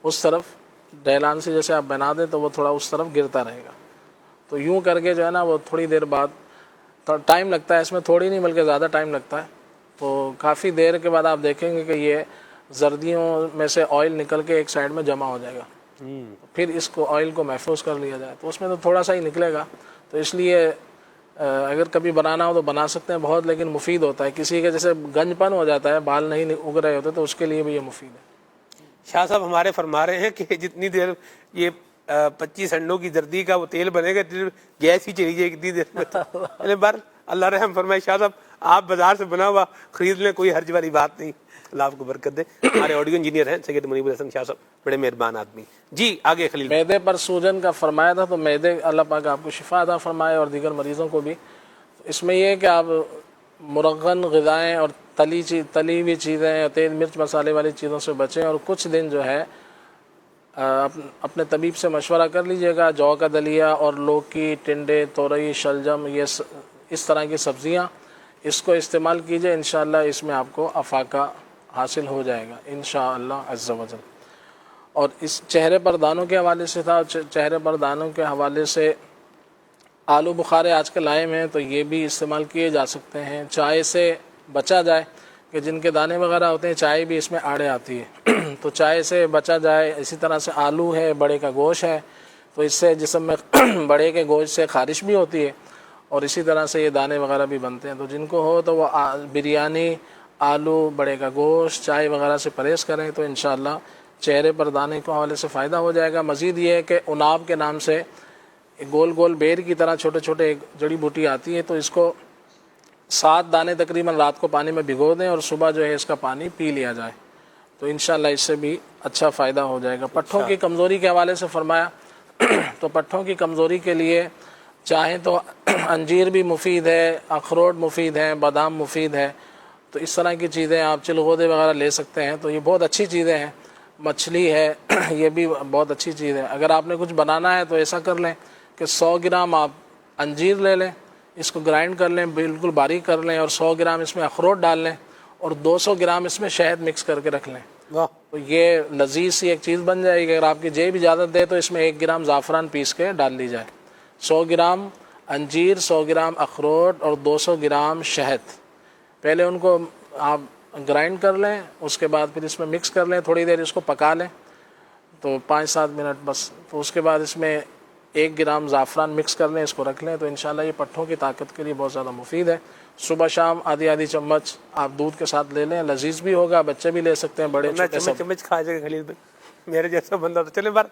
Speaker 5: اس طرف ڈھیلان سے جیسے آپ بنا دیں تو وہ تھوڑا اس طرف گرتا رہے گا۔ تو یوں کر کے جو ہے نا وہ تھوڑی دیر بعد، ٹائم لگتا ہے اس میں، تھوڑی نہیں بلکہ زیادہ ٹائم لگتا ہے، تو کافی دیر کے بعد آپ دیکھیں گے کہ یہ زردیوں میں سے آئل نکل کے ایک سائڈ میں جمع ہو جائے گا۔ پھر اس کو آئل کو محفوظ کر لیا جائے تو اس میں تو تھوڑا سا ہی نکلے گا، تو اس لیے اگر کبھی بنانا ہو تو بنا سکتے ہیں، بہت لیکن مفید ہوتا ہے۔ کسی کے جیسے گنج پن ہو جاتا ہے، بال نہیں اگ رہے ہوتے، تو اس کے لیے بھی یہ مفید ہے۔
Speaker 2: شاہ صاحب ہمارے فرما رہے ہیں کہ جتنی دیر یہ 25 انڈوں کی زردی کا وہ تیل بنے گا گیس ہی چلی جائے اتنی دیر میں۔ بار اللہ رحم فرمائے شاہ صاحب، آپ بازار سے بنا ہوا خرید لیں، کوئی حرج والی بات نہیں، اللہ آپ کو برکت دے۔ ہمارے آڈیو انجینئر ہیں سید منیب الحسن شاہ صاحب، بڑے مہربان آدمی۔ جی آگے خلیل۔
Speaker 5: معدے پر سوجن کا فرمایا تھا، تو معدے اللہ پاک آپ کو شفا عطا فرمائے اور دیگر مریضوں کو بھی۔ اس میں یہ ہے کہ آپ مرغن غذائیں اور تلی ہوئی چیزیں، تیز مرچ مسالے والی چیزوں سے بچیں، اور کچھ دن جو ہے اپنے طبیب سے مشورہ کر لیجئے گا۔ جو کا دلیا اور لوکی، ٹنڈے، تورئی، شلجم، یہ اس طرح کی سبزیاں، اس کو استعمال کیجئے، انشاءاللہ اس میں آپ کو افاقہ حاصل ہو جائے گا انشاءاللہ عز و جل۔ اور اس چہرے پر دانوں کے حوالے سے تھا، چہرے پر دانوں کے حوالے سے آلو بخارے آج کل آئے ہیں تو یہ بھی استعمال کیے جا سکتے ہیں۔ چائے سے بچا جائے، کہ جن کے دانے وغیرہ ہوتے ہیں چائے بھی اس میں آڑے آتی ہے تو چائے سے بچا جائے. اسی طرح سے آلو ہے, بڑے کا گوشت ہے, تو اس سے جسم میں بڑے کے گوشت سے خارش بھی ہوتی ہے اور اسی طرح سے یہ دانے وغیرہ بھی بنتے ہیں. تو جن کو ہو تو وہ بریانی, آلو, بڑے کا گوشت, چائے وغیرہ سے پرہیز کریں تو انشاءاللہ چہرے پر دانے کے حوالے سے فائدہ ہو جائے گا. مزید یہ ہے کہ عناب کے نام سے گول گول بیر کی طرح چھوٹے چھوٹے ایک جڑی بوٹی آتی ہے, تو اس کو 7 دانے تقریباً رات کو پانی میں بھگو دیں اور صبح جو ہے اس کا پانی پی لیا جائے تو انشاءاللہ اس سے بھی اچھا فائدہ ہو جائے گا. پٹھوں کی کمزوری کے حوالے سے فرمایا تو پٹھوں کی کمزوری کے لیے چاہیں تو انجیر بھی مفید ہے, اخروٹ مفید ہے, بادام مفید ہے, تو اس طرح کی چیزیں آپ چلغوزے وغیرہ لے سکتے ہیں. تو یہ بہت اچھی چیزیں ہیں. مچھلی ہے یہ بھی بہت اچھی چیز ہے. اگر آپ نے کچھ بنانا ہے تو ایسا کر لیں کہ 100 گرام آپ انجیر لے لیں, اس کو گرائنڈ کر لیں, بالکل باریک کر لیں, اور 100 گرام اس میں اخروٹ ڈال لیں اور 200 گرام اس میں شہد مکس کر کے رکھ لیں. تو یہ لذیذ سی ایک چیز بن جائے گی. اگر آپ کی جیب اجازت دے تو اس میں 1 گرام زعفران پیس کے ڈال دی جائے. 100 گرام انجیر, 100 گرام اخروٹ اور 200 گرام شہد. پہلے ان کو آپ گرائنڈ کر لیں, اس کے بعد پھر اس میں مکس کر لیں, تھوڑی دیر اس کو پکا لیں تو 5-7 منٹ بس. تو اس کے بعد اس میں 1 گرام زعفران مکس کر لیں, اس کو رکھ لیں. تو انشاءاللہ یہ پٹھوں کی طاقت کے لیے بہت زیادہ مفید ہے. صبح شام آدھی چمچ آپ دودھ کے ساتھ لے لیں, لذیذ بھی ہوگا, بچے بھی لے سکتے ہیں, بڑے چھوٹے سب.
Speaker 2: چمچ کھا جائے گا خلیل بھائی, میرے جیسا بندہ تو چلے. بار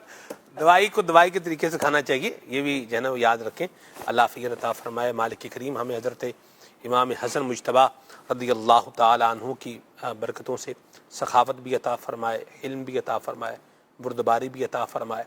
Speaker 2: دوائی کو دوائی کے طریقے سے کھانا چاہیے, یہ بھی جو ہے نا وہ یاد رکھیں. اللہ فکر عطا فرمائے. مالک کریم ہمیں حضرت امام حسن مجتبیٰ رضی اللہ تعالی عنہ کی برکتوں سے سخاوت بھی عطا فرمائے, علم بھی عطا فرمائے, بردباری بھی عطا فرمائے,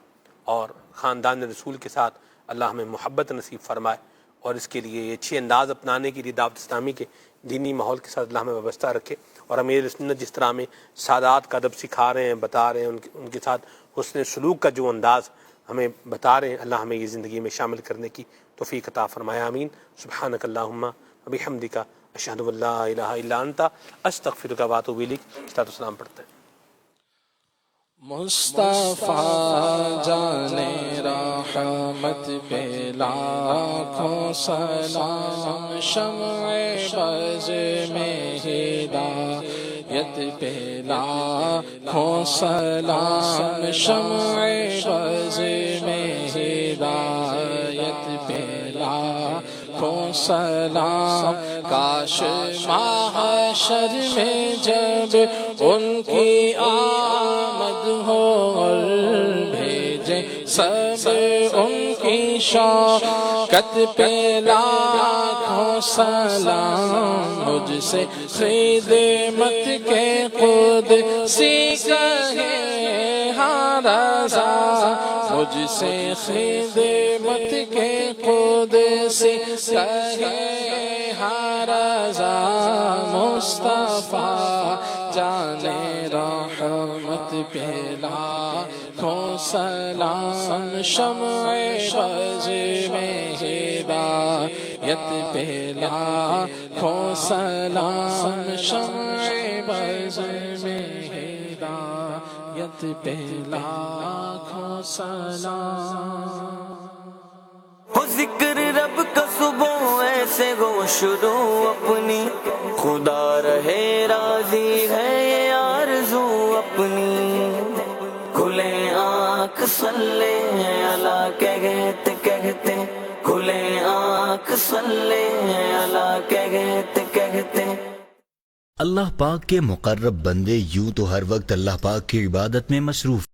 Speaker 2: اور خاندان رسول کے ساتھ اللہ ہمیں محبت نصیب فرمائے, اور اس کے لیے یہ اچھے انداز اپنانے کے لیے دعوت اسلامی کے دینی ماحول کے ساتھ اللہ ہمیں وابستہ رکھے. اور امیر سنت جس طرح ہمیں سادات کا ادب سکھا رہے ہیں, بتا رہے ہیں, ان کے ساتھ حسن سلوک کا جو انداز ہمیں بتا رہے ہیں, اللہ ہمیں یہ زندگی میں شامل کرنے کی توفیق عطا فرمائے. آمین. سبحانک اللہم وبحمدک اشہد ان لا الہ الا انت استغفرک واتوب الیک. صلاۃ و سلام پڑھتے ہیں.
Speaker 5: مصطفیٰ جانے رحمت پہ لاکھوں سلام, شمع بز میں ہدایت پہ لاکھوں سلام, شمع بز میں ہدایت پہ لاکھوں سلام. کاش محشر میں جب ان کی آمد ہو اور بھیجے سب ان کی شوکت پہ لاکھوں سلام. مجھ سے خدمت کے قدسی کہے ہاں رضا, مجھ سے خدمت کے قدسی کہے ہاں رضا. مصطفیٰ جانے رحمت پہ لاکھوں سلام, شمع بز میں ہدایت پہ لاکھوں سلام, شمع بز میں ہدایت پہ لاکھوں سلام.
Speaker 17: ہو ذکر رب کا صبح ایسے گو شروع اپنی, خدا رہے راضی ہے یہ آرزو اپنی. کھلے آنکھ صلی اللہ کہتے کہتے, کھلے آنکھ صلی اللہ کہتے کہتے.
Speaker 18: اللہ پاک کے مقرب بندے یوں تو ہر وقت اللہ پاک کی عبادت میں مصروف